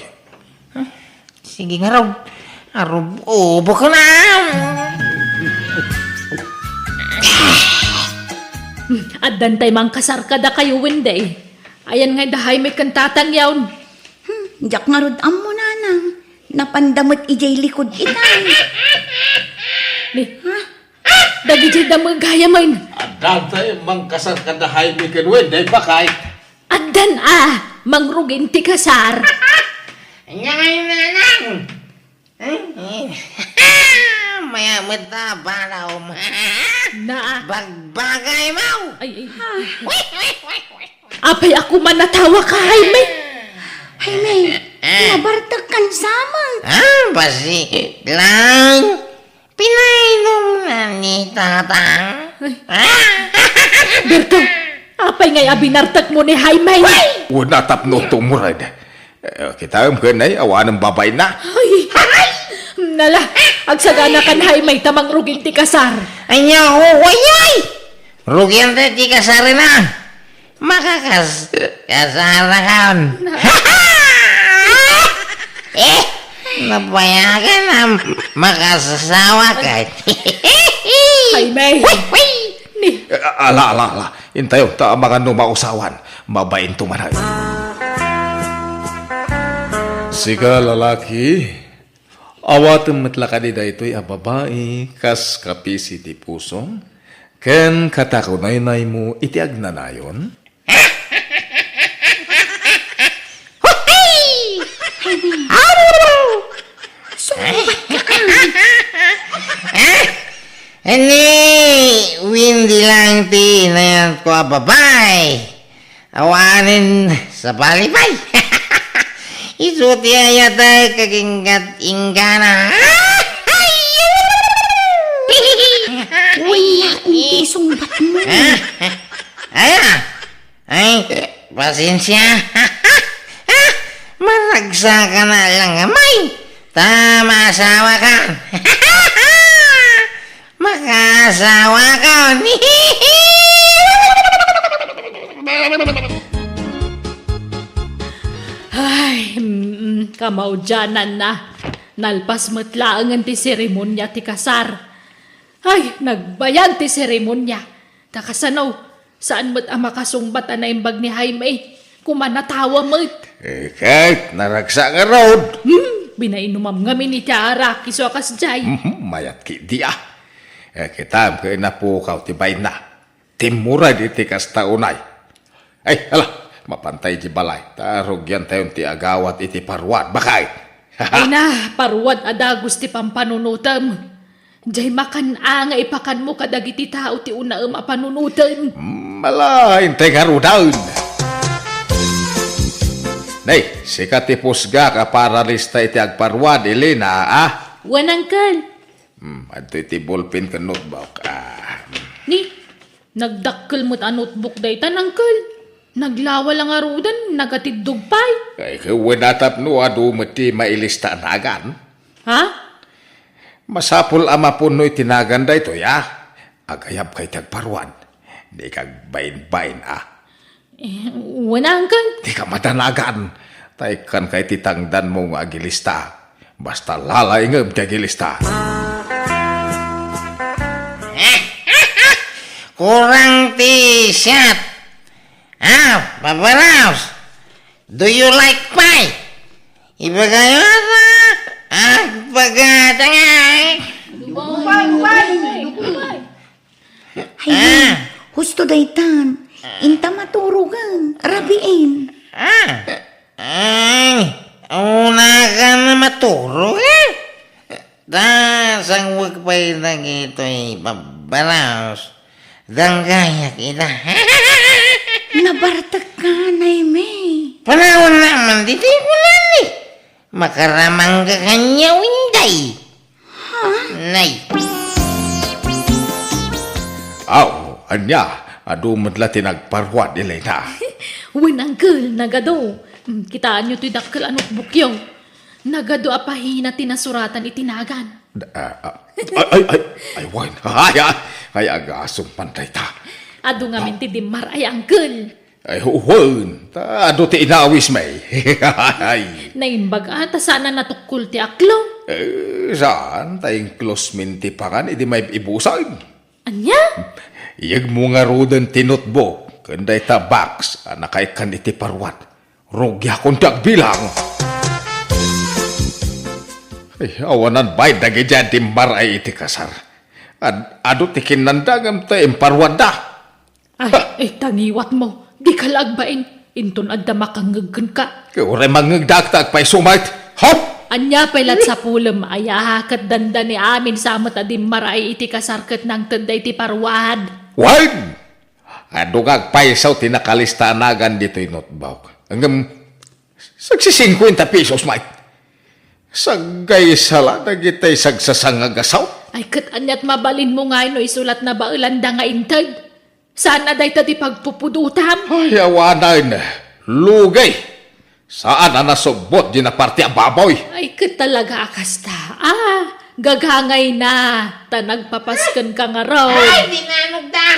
Sige nga raw. Arob ubo ko na. Addan tay mang kasar ka da kayo Wenday. Ayan nga dahay may kantatang yawn. Jak nga rod am mo nanang. Napandamot ijay likod itay. Ni, dagi jay damang gaya man. Adan tayo mangkasar ka dahay mi kan Winday bakay. Addan mangrugin ti kasar. Anya ngayon nanang. Maya mataba raw ma. Na, Bagbagay mo. ay. Apay ako man natawa ka, Jaime. Jaime, nabartag kan sama. Basi lang. Pinainom na ni tatang. Berto, apay ngay abinartak mo ni Jaime. Una tapno tumurad. Kita ka na awan ng babay na. Ay, nala, agsagana kan Jaime tamang rugin ti kasar. Anya ko, wayay! Rugyan na di kasari na. Kasara kan. Nabayagan na makasasawa ka. Jaime, ni, Ala. Intayo, ta mga numausawan. Mabain tumanay. Sika lalaki, awatan matlakadi da ito'y babae, kas kapisi ti pusong, ken katakunay mo iti agnanayon. Hindi, windy lang tinayang ko babay. Awanin sa palipay. Isuti ayatay kaginggat ingana. Uy, kunti sumbat mo. Ay, pasensya. Maragsa ka na lang amay. Tama asawa ka. Makasawa ka. Ay, kamaudyanan na. Nalpas matlaangan ti seremonya ti kasar. Ay, nagbayan ti seremonya. Takasanaw, saan mo't ang makasungbat na imbag ni Jaime? Kumanatawa mo't. Kahit naragsa nga road. Binainumam nga ni Tiara, kiso akas jay. Mayat ki di ah. Kita kay napukaw ti bay na. Timura di ti kastaunay. Ay, ala, mapantay di balay. Tarugyan tayon ti agawat iti parwad. Bakay? Ay na, parwad adagos ti pampanunutam. Jay makan nga ipakan mo kadagiti tao ti una apanunutan. Malain tay garudaun. Nay, sikat ti pusga ka para lista iti agparwad, Elena, ah? Wanangkal. Adto iti ballpen ka notebook, ah. Ni, nagdakkel mo't a notebook day tanangkal. Naglawa lang arudan, nagatidog pay. Kay kawanatap no, adu mati mailista nagan. Ha? Masapul ama po no'y tinagan da ito, ya? Agayab kay tagparwan. Di kag bain-bain, ah. Wanangkal. Di ka matanagan. Taykan kay titangdan mo nga agilista. Basta lalay nga ti agilista. Kurang t-shirt. Babaraos. Do you like pie? Ibagayo na. Bagatangay. Ay, husto daytan. Inta maturugan. Rabiin. Ay, una ka na maturo eh. Sang wag pa'y nagito'y babaraos. Danggayak ina. Nabartag ka, Naime. Panahon naman, di ko lali. Makaramang ka kanya winday. Nay. Aw, anya, adu madla tinagparwad, Elena. Wanangkal, nagado. Kitaan nyo to'y dakkel a notebook yaw. Nagado apahina tinasuratan itinagan. Ay, wine. Ay, agasong pantay ta. Ado nga minti dimar ay angkel. Ay, huwon. Ado ti inawis may. Ay. Naimbag ata sana natukul ti aklo. Saan? Tayong close minti pa kan, hindi may ibusan. Anya? Iyag mo nga rodan ti notebook. Kanday ta box, anakay kan iti parwat. Rugya kong bilang. Ay, awanan bay, dagi dyan timbar ay iti kasar. Ado ti kinandagam ta imparwad da. Ay, tangiwat mo. Di ka lagbain. Inton adda makangaggan ka. Kaya mangagdagtag pa'y sumait. Hop! Anya pailat sa pulam ay ahakat danda ni amin sa mata di maray iti kasarkat ng tanday ti parwad. Wine! Adugag paisaw tinakalista nagan dito'y notebook. Hanggang 50 pesos, Mike. Sagay sala na kita'y sagsasangagasaw. Ay kat anyat mabalin mo nga no isulat na baulanda nga intad. Sana day ta di pagpupudutam? Ay, awanan. Lugay. Saan na nasubot di na parte ang baboy? Ay kat talaga akasta. Gagangay na. Tanagpapaskan ka nga raw. Ay, dinanog da.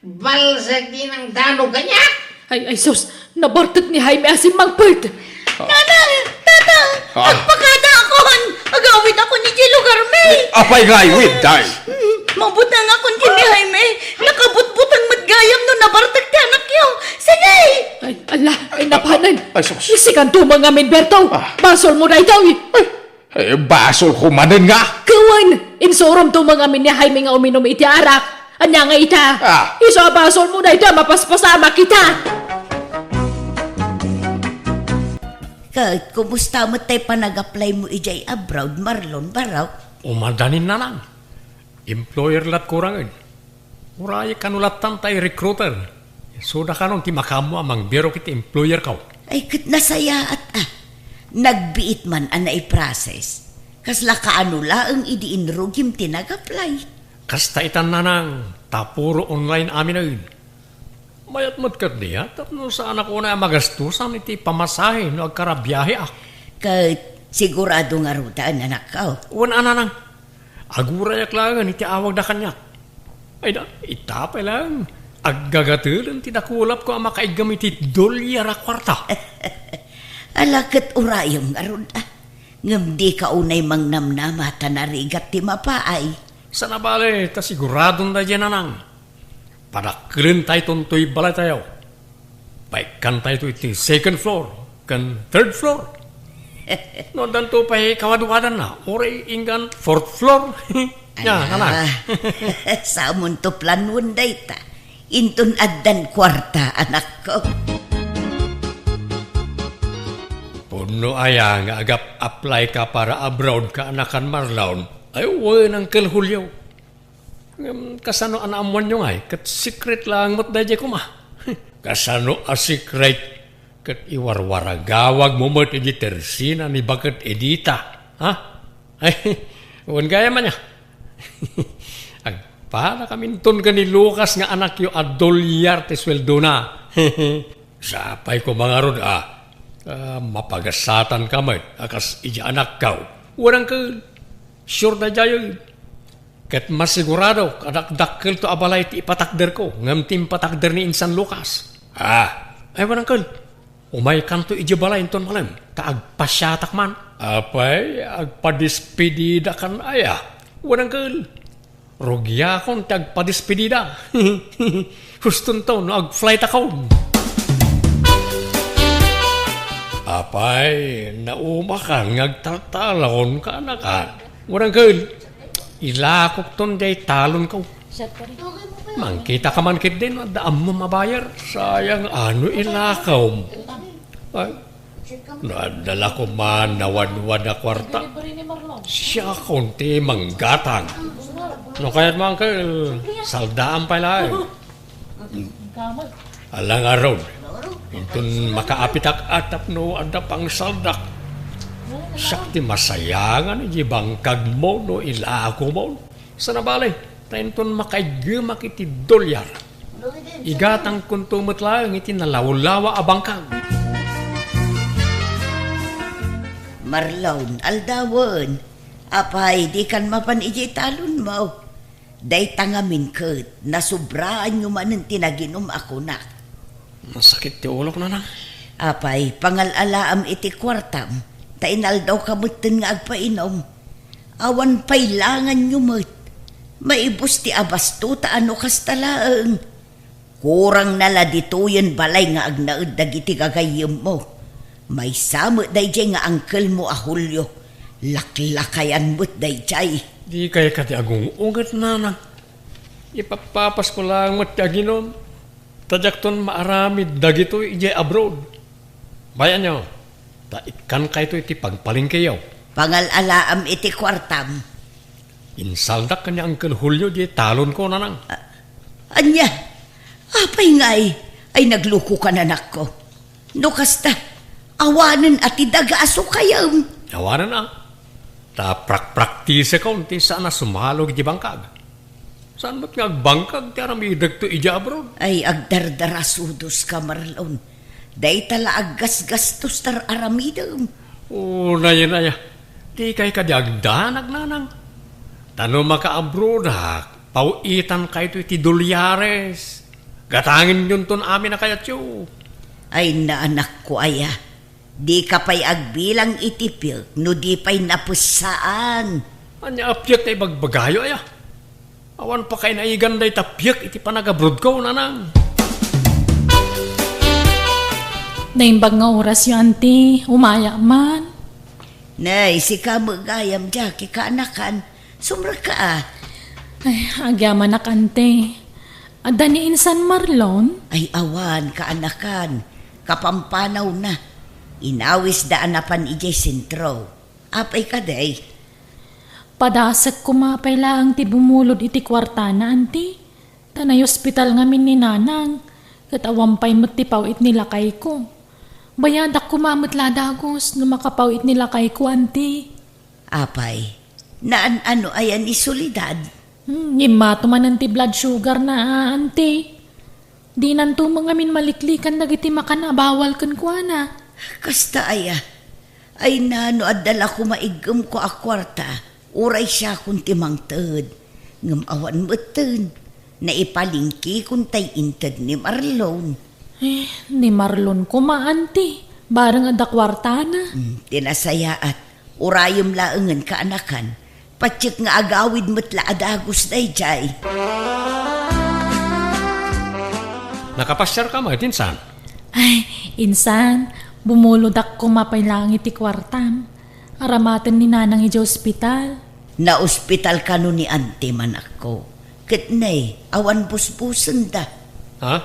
Balsag din ang danog kanya. Ay sus, nabartot ni Jaime asin magpert. Nanang! Tatang! Agpakada akon! Agawid ako ni Lugar May! Apay ngay, with die. Mabutang akon kini Jaime! Nakabutbutang matgayam no nabartag ti anak yung! Sige! Ay, ala, ay napanan. Ay, sus. Isikan tumang amin, Berto. Basol mo na itaw. Ay, basol kumanin nga. Kawan, insurom tumang amin ni Jaime nga uminom iti arak. Anya nga ita. Iso basol mo na ita, mapaspasama kita. Kahit kumusta mo tayo pa nag-apply mo ijay abroad, Marlon Baraw? Umadanin na lang. employer lat kurangan. Uraya kanulatan tayo recruiter. Suda ka nun ti makamu amang biro kiti employer ka. Ay kat nasaya at nagbiit man ang naiprocess. Kasla kaanula ang idiinrugim tinag-apply. Kasta itan nanang tapuro online amin na yun. Mayat matkat niya, tapno sa anak ko na magastusan iti pamasahe no agkarabiyahe ah. Kat sigurado nga rutaan anak ka. Wan ananang, agura yak lang iti awag na kanya. Ay da, itapay lang. Aggagatulan ti nakulap ko ang makaigam iti dolyar a kwarta. Alakat urayong arun ngam di ka unay mangnamnama tanarigat ti mapaay. Sa nabali, ta siguradong na dyan anang. Padakilin tayo tuntoy balay tayo. Paikan tayo iti second floor, kan third floor. No, danto pa'y kawaduwadan na. Ore inggan fourth floor. Ya, nanang. Sa amon to planun day ta. Intun addan kwarta anak ko. Puno aya nga agap apply ka para abroad ka anakan Marlon. Ay, wen ang Julio. Kasano anaamuan nyo nga kat secret lang mo't dadya ko ma. Kasano a secret kat iwarwaragawag mo mo't edi tersina ni bakat edita. Ha? Ay, wen gaya man niya. Para kamintun ka ni Lucas nga anak yo a dolyar te sweldo na. Sapay ko mga rod mapagasatan ka man akas ija anak ka. Warang ka sure na jayo. Kat masigurado anak dakkel to abalay ti ipatakder ko. Ngam tim patakder ni Insan Lucas. Ay warang ka. Umay kanto ija balay inton malam. Kaagpasyatak man. Apay agpadispedida kan aya. Warang ka. Rogya akong tagpadispedida. Huston to, no, ag-flight ako. Apay, nauma ka, ngagtaltalon ka na ka. Warang girl, ilakok ton day talon ko. Mangkita ka man kit din, daan mo mabayar. Sayang ano ilakaw mo. Ay, nadala ko man nawan-wan na kwarta. Siya konti manggatang. No kaya't mga saldaan pala eh. Alang araw. Intun makaapitak atap no ada pang saldak. Sakti masayangan iji bangkag mo no ilako mo. Sa nabali, intun makaigyamak iti dolyar. Igatang kuntumot lang iti nalawlawa a bangkag. Marlon, aldawan. Apay, di kan mapan iji talon mo. Day tangamin kat, nasubraan nyo man ang tinaginom ako na. Masakit ti ulok na na. Apay, pangalalaam iti kwartam, tainal daw kamutin nga agpainom. Awan pailangan nyo mat. Maibos ti abasto ta ano kastalaang. Kurang nala dituyan balay nga agnaud dagiti gagayim mo. May samot day jay nga angkel mo a Julio. Laklakayan mo't day jay. Di kaya kati agong ugat na. Ipapapas ko lang matyaginom. Tajakton maaramid dagito ijay abroad. Bayan nyo, taikan kayo iti pagpaling kayo. Pangalalaam iti kwartam. Insaldak kanya Uncle Julio di talon ko nanang. Anya, apay ngay, ay nagluko ka nanak ko. No kasta, awanan at idagaaso kayo. Awanan ang. Prak-praktise ka unti sana sumalog di bangkag. Saan ba't nga agbangkag ti aramidag to ija abroad? Ay agdardarasudos ka Marlon. Day tala aggas-gastos tar aramidam. Naya. Di kay ka di agdanag nanang. Tano maka-abroad ha, pauitan kayo iti dolyares. Gatangin yun ton amin na kayat yo. Ay naanak ko aya. Di ka pa'y agbilang itipil, no di pa'y napusaan. Anya apyak na ibagbagayo aya. Awan pa kayo naiganday tapyak iti panagabroad ko, nanang. Naimbag nga oras yung auntie, umaya man. Nay, si ka magayam dya, kikaanakan. Sumra ka Ay, agyaman na kante. Ada ni Insan Marlon? Ay awan, kaanakan. Kapampanaw na. Inawis daan na pan ijay sentro. Apay ka day. Padasag kumapay lang ti bumulod iti kwarta na, anti. Tanay ospital ngamin ni nanang. Kat awampay mo't ti pawit nilakay ko. Bayadak kumamot ladagos no makapawit nilakay ko, anti. Apay, ano ayan ni Solidad? Ngimato man ang ti blood sugar na, anti. Di nanto mga min maliklikan dagiti makanabawal kan kuana. Kasta aya. Ay nano adala ko maigam ko a kwarta. Uray siya kung timangtad. Ngam awan matan. Naipalingki kung tay intad ni Marlon. Ni Marlon ko maanti. Barang ada kwarta na. Tinasaya at urayom laengan kaanakan. Patsik nga agawid mo't laadagos day jay. Nakapasyar ka mo, tinsan. Ay, insan, bumuludak ko mapay lang iti kwartam. Aramatan ni nanang iti ospital. Na ospital ka no ni ante man ako. Katnay, awan busbusan da. Ha?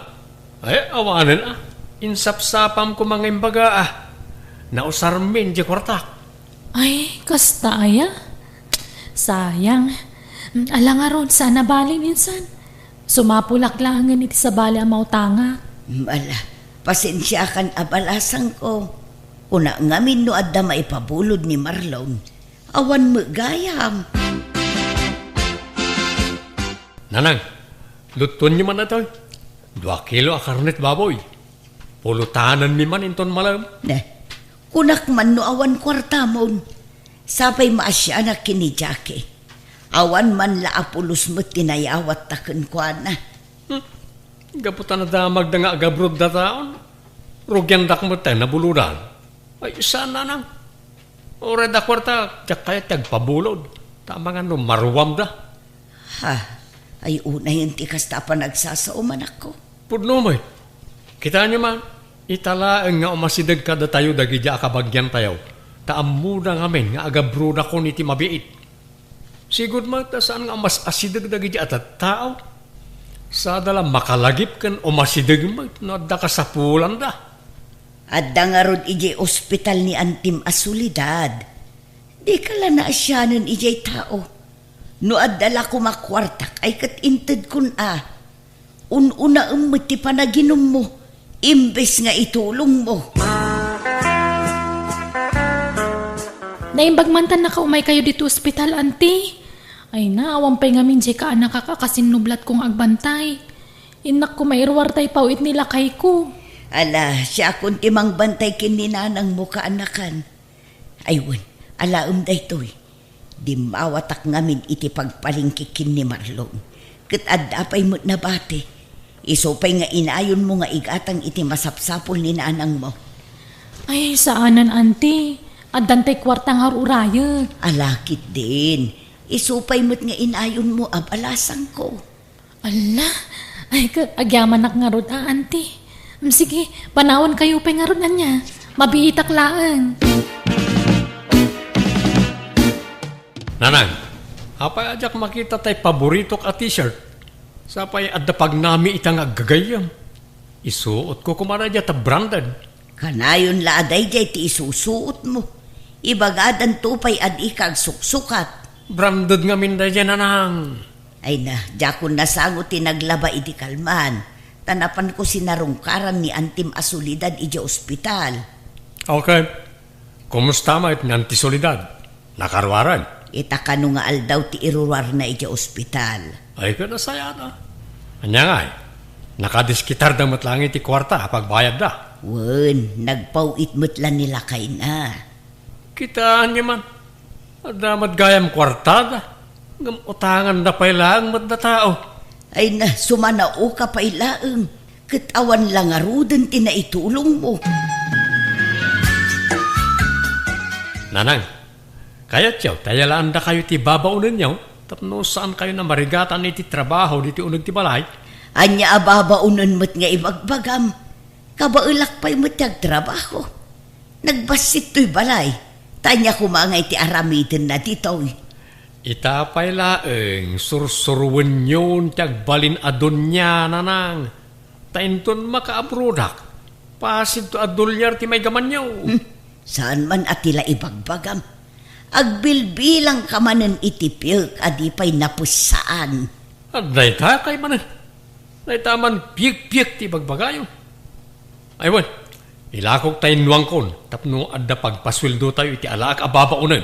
Ay, awanan Insapsapam ko mga imbaga Nausarmin di kwartak. Ay, kasta aya. Sayang. Alang aron, sana balin insan. Sumapulaklangan iti sa bali ang mautanga. Mala, pasensya kan abalasang ko. Una ngamin no adda maipabulod ni Marlon. Awan mo gayam. Nanang, luton niyo man na to. 2 kilo a karnet baboy. Pulutanan mi man inton malam. Kunak man no awan kwarta mon. Sapay maasya na kinijake. Awan man laapulos mo tinayawat taken kwa na. Gaputan na damag da nga agabrod da taon. Rugyan dak mo tayo nabuludan. Ay, saan nanang? Ora da kwarta, tiyak kaya tagpabulod. Tama nga no, maruwam da. Ha, ay una yung tikas ta pa nagsasauman ako. Pudno mo kita nyo man, italaang nga umasidag ka da tayo dagidya akabagyan tayo. Taamuda ngamin nga agabruda ko niti mabiit. Sigud mo ta saan nga mas asidag dagidya at tao. Sa dala makalagip kan umasidag mo no da ka sa pulan da. Adda nga rod ijay ospital ni Antim Asulidad. Di kala na asyanan ijay tao. No adala ko makwartak ay katinted kun Ununa ti panaginom mo. Imbes nga itulong mo. Naimbagmantan na kaumay kayo dito ospital, anti. Ay na, awampay ngamin di ka anak kakakasinublat kong agbantay. Inak ko mairwar tay pawit nila kay ko. Ala, siya akong timang bantay kininanang mo kaanakan. Aywan, alaam day to'y. Di mawatak ngamin iti pagpalingkikin ni Marlon. Kat adapay mo't nabate. Isopay nga inayon mo nga igatang iti masapsapol ni nanang mo. Ay, saanan, anti? Adantay kwartang haruraya. Alakit din. Isupay mo't nga inayon mo abalasang ko. Ala, ay agyaman nga rod, anti. Sige, panawan kayo pa nga rod na niya. Mabiitak laan. Nanang, apay ajak makita tay paboritok a t-shirt. Sapay adda pag nami itang agagayam. Isuot ko kumara dya ta branded. Kanayon laaday jay ti isusuot mo. Ibagadan tupay ad ikag suksukat. Branded nga minda dyan, nanang. Ay na, jakon nasangot tinaglaba iti kalman. Tanapan ko sinarungkaran ni Antim Asulidad iti ospital. Okay. Kumusta ma iti antisolidad? Nakarwaran? Itakano nga aldaw ti irurwar na iti ospital. Ay ka nasaya na. Anya nga nakadiskitar damot lang iti kwarta pagbayad da. Wen, nagpawit mo't lang nila kay na. Kitaan niya man. Adamat gayam kwartada. Utangan na pailaang mat na tao. Ay na, sumanao ka pailaang. Katawan lang arudan tinaitulong mo. Nanang, kaya tiyaw, tayalaan da kayo ti babaunan niyaw. Tapno saan kayo na marigatan iti trabaho diti unag ti balay? Anya ababaunan mo't nga ibagbagam. Kabaulak pa'y mo't trabaho. Nagbasit to'y balay. Tanya ko mga iti aramitin na dito'y. Itapay laeng sursuruan yun tiyagbalin adon niya, nanang. Tainton makaabrodak. Pasid to adolyar ti may gaman niyo. Saan man atila ibagbagam. Agbilbilang ka manen itipil adi pa'y napussaan. At dayta kay manan. Daytaman piyek-piyek ti bagbagayon. Aywan, ilakog tayo nuwang kon, tapno adda pagpasweldo tayo iti alaak ababaunan.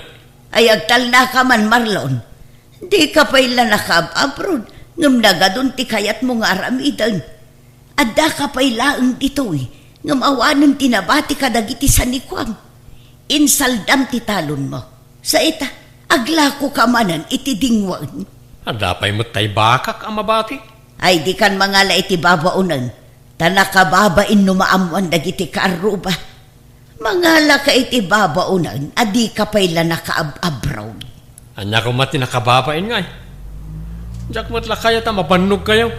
Ay agtal na ka man, Marlon. Di ka pa'y lanakab-abroad, ngam nagadun ti kayat mo nga aramidan. Adda ka pa'y laang dito'y, ngam awanan tinabati ka dagiti sanikwam. Insaldam ti talon mo. Sa ita, aglako ka manan iti dingwan. Adda pa'y matay bakak ang mabati. Ay di kan mangala iti babaunan, tanakababain no maamuan dagiti kaaruba. Mangala ka iti babaunan, adi ka pa'y lanakaab-abraw. Anya ko mati nakababain nga eh. Diyak matla kaya ta mabannog kayo.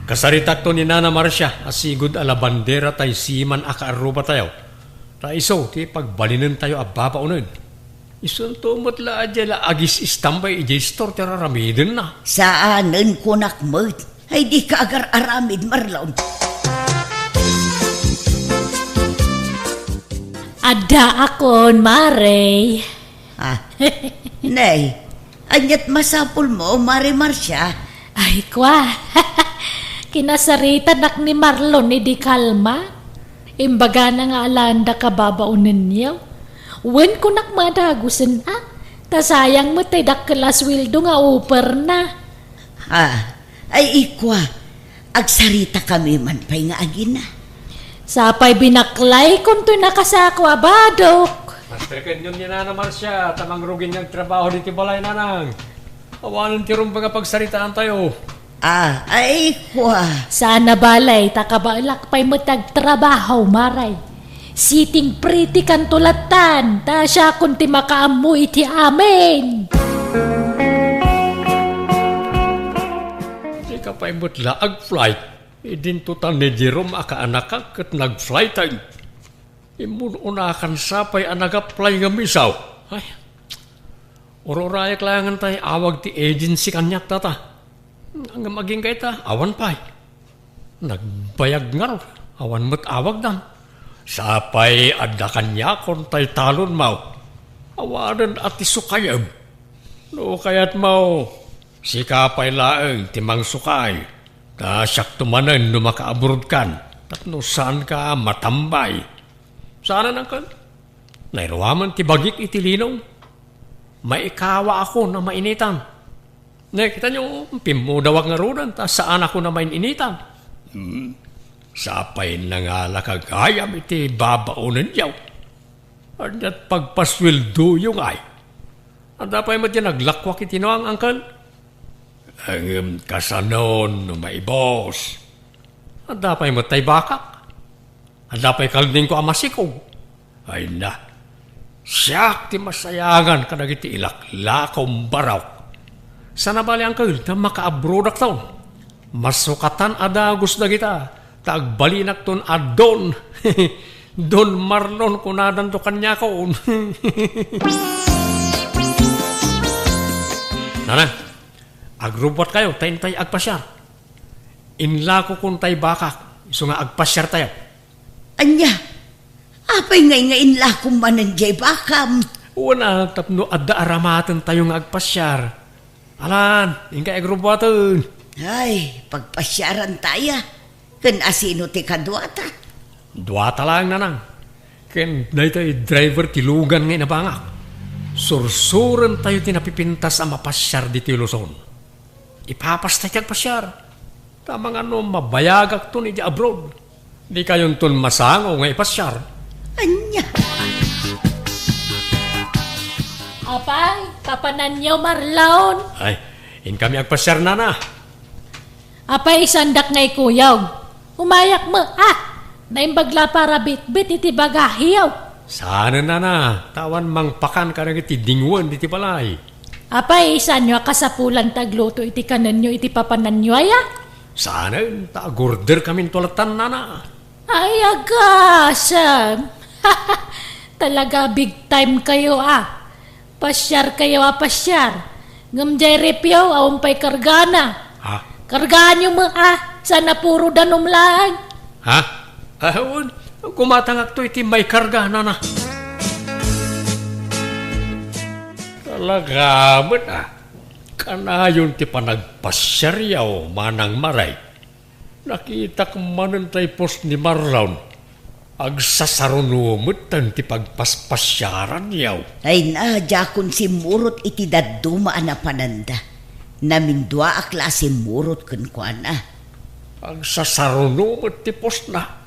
Kasaritak to ni Nana Marcia, asigod ala bandera tay siman akaaruba tayo. Ta iso, ti pagbalinan tayo ababaunan. Isun to matla adya agis istambay ijay store tera ramidin na. Saanan kunak mo't, ay di ka agar aramid, Marlon. Ada akon, Mare. Nay, anyat masapul mo, Mare Marcia. Ay, kwa. Kinasarita nak ni Marlon ni di kalma. Imbaga na nga alanda ka babaunan niyo. Wen ko nakmadagusin tasayang mo tay dakkelas wildo nga upper na. Ay ikwa, agsarita kami man pa'y nga agina. Sapay binaklay kung to nakasakwa badok. Master yun ni Nana Marcia, tamang rugin niyang trabaho dito balay nanang. Awanan ti rum mga pagsaritaan tayo. Ay ikwa. Sana balay, takabalak pa'y matagtrabaho, Maray. Siting pretty kan tulatan, ta siya kung ti makaamoy ti amin. Di ka pa imutla ag-flight. Idin tutan ni Jerome akaanak kat nag-flight tayo. Imun unakan sapay anagap-fly nga misaw. Ay, ururaya kailangan tayo awag ti agency kanyak tata. Ang maging kay ta, awan pa'y. Nagbayag nga ro, awan mo't awag dan. Sapay adda kanya kon tay talon mau. Awanan at isukayam. No kayat mau. Sikapay laeng timang sukay. Ta siyak tumanan no makaabrod kan. Tapno saan ka matambay. Sana nang kan. Nairawaman ti bagik itilinong. Maikawa ako na mainitan. Kita nyo, pimudawag nga rudan. Ta saan ako na mainitan. Sapay na nga lakagayam iti babaunan yaw. At pagpaswildo yung ay. At dapay mo dyan naglakwak iti no ang angkal. Ang kasanon no maibos. At dapay mo tay bakak. At dapay kalding ko amasikaw. Ay na. Siyak ti masayangan kadag iti ilaklakong baraw. Sana bali angkal na makaabrodak taon. Masukatan adagos na kita. Tagbalinak ton adon. Don Marlon kunadan to kanya ko. Nanang, agrubot kayo, tayo agpasyar. Inla ko kung tayo bakak, iso nga agpasyar tayo. Anya, apay nga inla kong mananjay bakam. Una, tapno adda aramatan tayo nga agpasyar. Alan, ingka agrubotan. Ay, pagpasyaran tayo. Ken asino ti kadwata? Duwata lang nanang. Ken dahi tayo driver ti lugan ngay nabangak. Sursuran tayo tinapipintas ang mapasyar di ti Luzon. Ipapas tayo agpasyar. Tamang ano mabayagak to ni di abroad. Di kayon ton masango nga ipasyar. Anya? Apay, kapanan niyo Marlon. Ay, in kami agpasyar na. Apay isandak ngay kuyaw. Umayak mo, naimbagla para bit-bit iti bagahiyaw. Sana na, tawan mangpakan ka ng iti dingwan iti balay. Apay, isan nyo kasapulan tagluto iti kanan nyo iti papanan nyo aya? Sana, taagorder kami tulatan na. Ay, agasam. Talaga big time kayo Pasyar kayo pasyar. Ngamjay repyo, awampay kargana. Kargaan nyo mo sana puro danom lang. Kumatangak to iti may karga na. Talaga man Kanayon ti panagpasyaryaw manang maray. Nakita ko manantay pos ni Marlon. Agsasarunumutan ti pagpaspasyaran yaw. Ay na, jakon si murot iti dadumaan na pananda. Namindwa a klase murot kunkwana. Agsasarunumut ti pos na.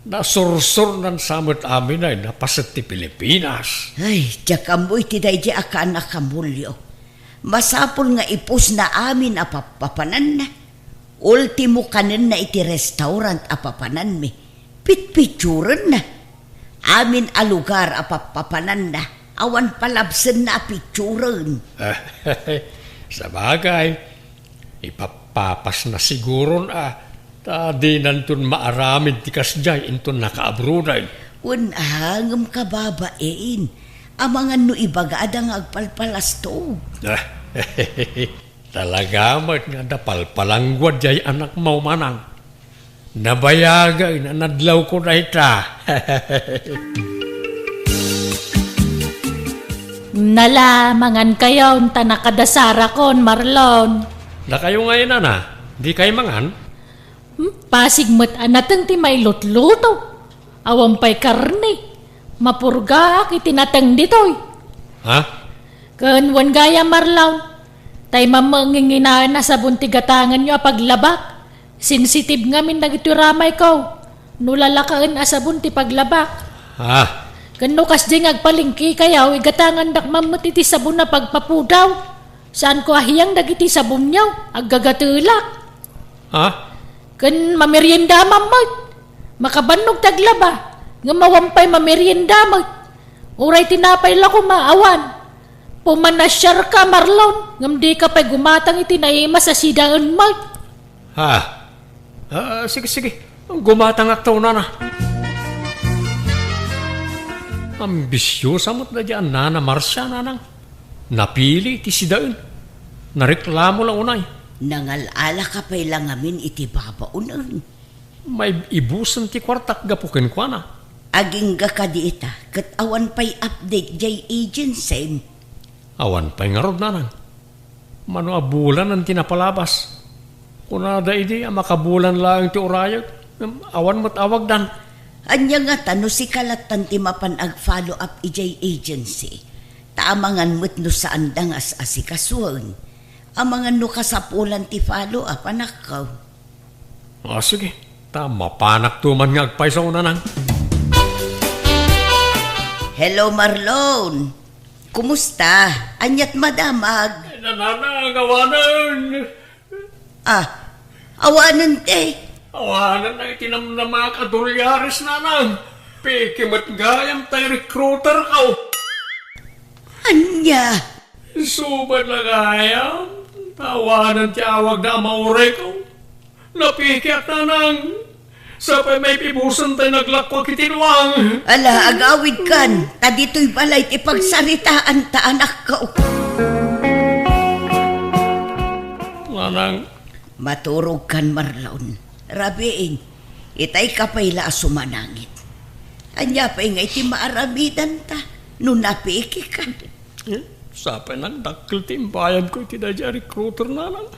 Nasursur nan samot amin ay napasit ti Pilipinas. Ay, jakamoy ti daydi akan nakamulyo. Masapol nga ipos na amin a papapanan na. Ultimo kanin na iti restaurant a papanan mi. Pitpituran na. Amin a lugar a papapanan na. Awan palabsen na pituran. Sa bagay, ipapapas na siguro di nantun maaramid ti kasjay intun nakaabruday. Unahangam ka babain. Amangan no ibagaadang agpalpalas to. Talaga mat nga dapalpalangwad jay anak mau manang. Nabayagay na nadlaw ko na ita. Nalamangan kayo ta nakadasara kon, Marlon. Na kayo ngayon di kayo mangan? Pasigmat anatang ti may lutluto. Awampay karne. Mapurga itinatang ditoy. Ha? Kanwan gaya, Marlon. Tay mamanginginaan na sa buntigatangan nyo paglabak. Sensitive nga min nagituramay ko. Nulalakaan asabon ti paglabak. Ha? Kano kas di ngagpalingki kayaw, igatangan dak mamut iti sabon na pagpapudaw. Saan ko ahiyang dagiti sabon nyaw, aggagatulak. Ha? Kan mamerienda mamut. Makabanog taglaba. Nga mawampay mamerienda mamut. Uray tinapay lako maawan. Pumanasyar ka, Marlon. Ngam di ka pa'y gumatang itinaima sa sidaan mamut. Ha? Sige. Gumatang aktaw na. Ambisyosa mo't na dyan, Nana Marcia, nanang. Napili ti sidain. Nareklamo lang unay. Nangalala ka pa'y lang amin iti babaunan. May ibusan ti kwartak gapukin kwa na. Aging ga ka di ita, kat awan pa'y update jay agency. Awan pa'y ngarod, nanang. Mano abulan ang tinapalabas. Kunada idi, makabulan lang ti urayag. Awan mo't awag dan. Anya nga tano si kalatan ti mapan ag-follow up ijay agency. Taamangan mo't no saan dangas asikasuan. Amangan no kasapulan ti follow up anak ko. Sige. Tama panak tuman nga agpaisaw na nang. Hello, Marlon. Kumusta? Anyat madamag. Nananang, awanan. Awanan te. Awanan na itinamnama ka dolyares nanang. Pikimat gayam tayo recruiter ka. Anya? Suban na gayam. Awanan ti awag na mauray ko. Napikiat nanang. Sapay may pibusan tayo naglakwag itinwang. Ala, agawid kan. Tadito'y balay ti pagsaritaan ta anak ka. Nanang. Maturog kan, Marlon. Rabiin, itay ka pa'y sumanangit. Anya pa'y nga iti maaramidan ta, nung napiki ka. Sapay nang dakil timbayan ko iti dadya recruiter na lang.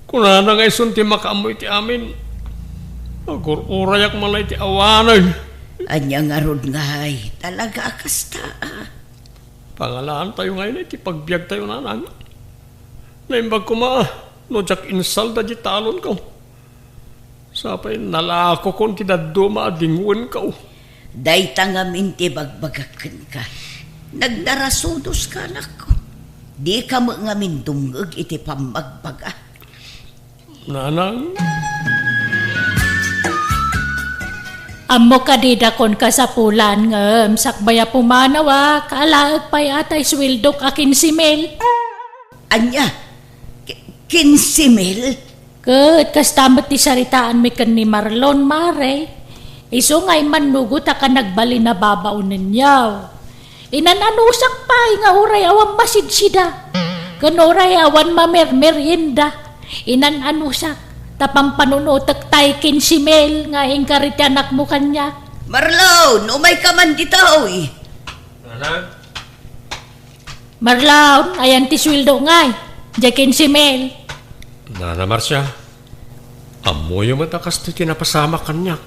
Kung na nga isunti makaamoy iti amin, agururayak malay iti awanan. Anya nga rod ngay, talaga akasta. Pangalaan tayo ngayon iti pagbiag tayo nanang. Naimbag ko no jak insal da di talon ko. Sapay nalako kon ti daduma adinguan ka. Dayta nga minti bagbagakan ka. Nagdarasudos ka anak ko. Di ka mo nga mindungag iti pamagbaga. Nanang? Amo ka didakon ka sa pulan ngam. Sakbaya pumanawa, kaalaag pa'y atay swildok akin si Mel. Anya? 15 mil? Kat, kastamot ti saritaan mi kan ni Marlon, mare. Iso nga'y manugot ka nagbali na babaunan yaw. Inananusak pa, nga uray awan masidsida. Kanuray awan mamermerienda. Inananusak, tapang panunutak tay kinsimel, nga ingkarit anak mo kanya. Marlon, umay ka man dito, oy. Nanang? Marlon, ayan ti sweldo ngay. Jakin si Mel. Nana Marcia, amoy mo takas ti tinapasama kanya.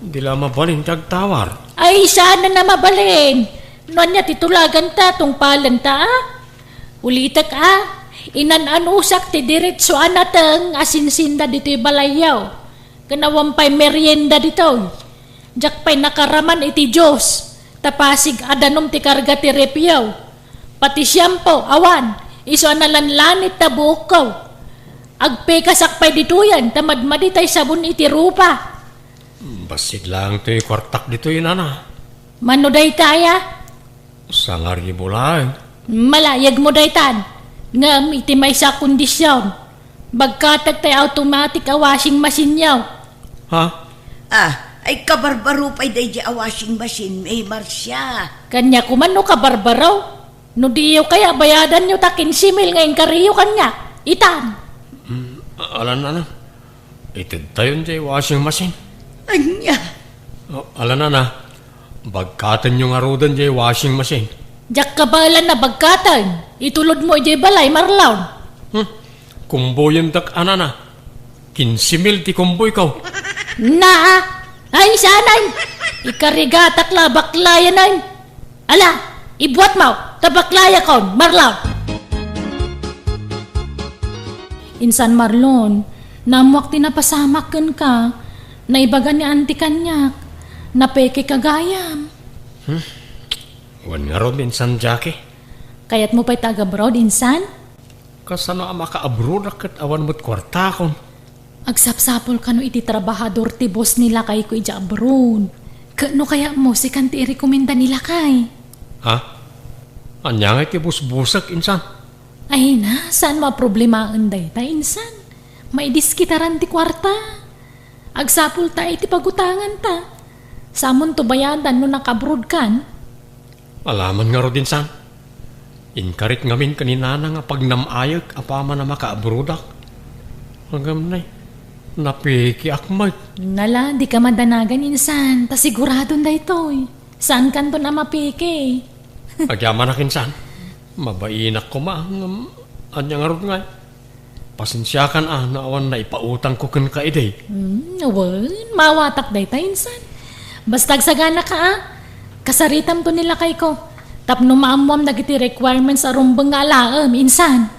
Hindi lang mabalin tagtawar. Ay, sana na mabalin. Noon niya titulagan ta, tungpalan ta, Ulitak inanusak ti diretso anatang asinsinda dito'y balayaw. Kanawampay merienda dito. Jak pa'y nakaraman iti Diyos. Tapasig adanom ti karga ti repyaw. Pati siyampo, awan, iso analanlanit ta bukaw. Agpekasak pa'y dituyan, tamadmadi tay sabon iti rupa. Basid lang ito'y kwartak dito yun, Nana. Manuday taya? Sangari mo lang. Malayag mo daytan. Ngam iti may sa kondisyon. Bagkatag tayo automatic a washing machine yaw. Ha? Ay kabarbaro pa'y day a washing machine, may Marcia. Kanya kumano ka barbaraw? No diyo kaya bayadan nyo takin simil ngayon kariyo kanya. Itan. Alam na. Itid tayo di washing machine. Anya. Alam na. Bagkatan yung arudan di washing machine. Jak kabalan na bagkatan. Itulod mo ijay balay marlaw. Kumboy yung dak anana. 15,000 ti kumboy ka. Na! Ay sanay! Ikarigatak la baklayan ay. Ala! Ibuat mo! Tabaklaya kon! Marlaw! Insan Marlon, namuak tinapasamakan ka, naibagan ni anti kanyak, napeke kagayam. Wan nga ron insan Jackie. Kaya't mo pa'y taga-abroad, insan? Kasano ang maka-abroad akit awan mo't kwarta kon. Agsapsapol ka no iti trabahador ti boss nila kay ko ija abroad. Kano kaya mo si kanti i-rekomenda nila kay? Ha? Anya nga iti busbusak insan. Ay na, saan maproblemaan day ta, insan? May diskitaran ti kwarta. Agsapol ta iti pagutangan ta. Samon to bayadan no nakabroad kan? Alaman nga ron insan. Inkarit ngamin kanina na nga pagnamayak apama na maka-abroad ak. Hanggang na napiki akmay. Nala, di ka madanagan, insan. Ta siguradon day toy. Saan kanto na mapiki? Agyaman na kinsan. Mabainak ko anya nga ron nga. Pasensyakan naawan na ipautang ko kan kaiday. Well, mawatak day ta, insan. Bastag sagana ka Kasaritam to nila kay ko. Tapno maamuam nagiti requirements arumbang nga alaam, insan.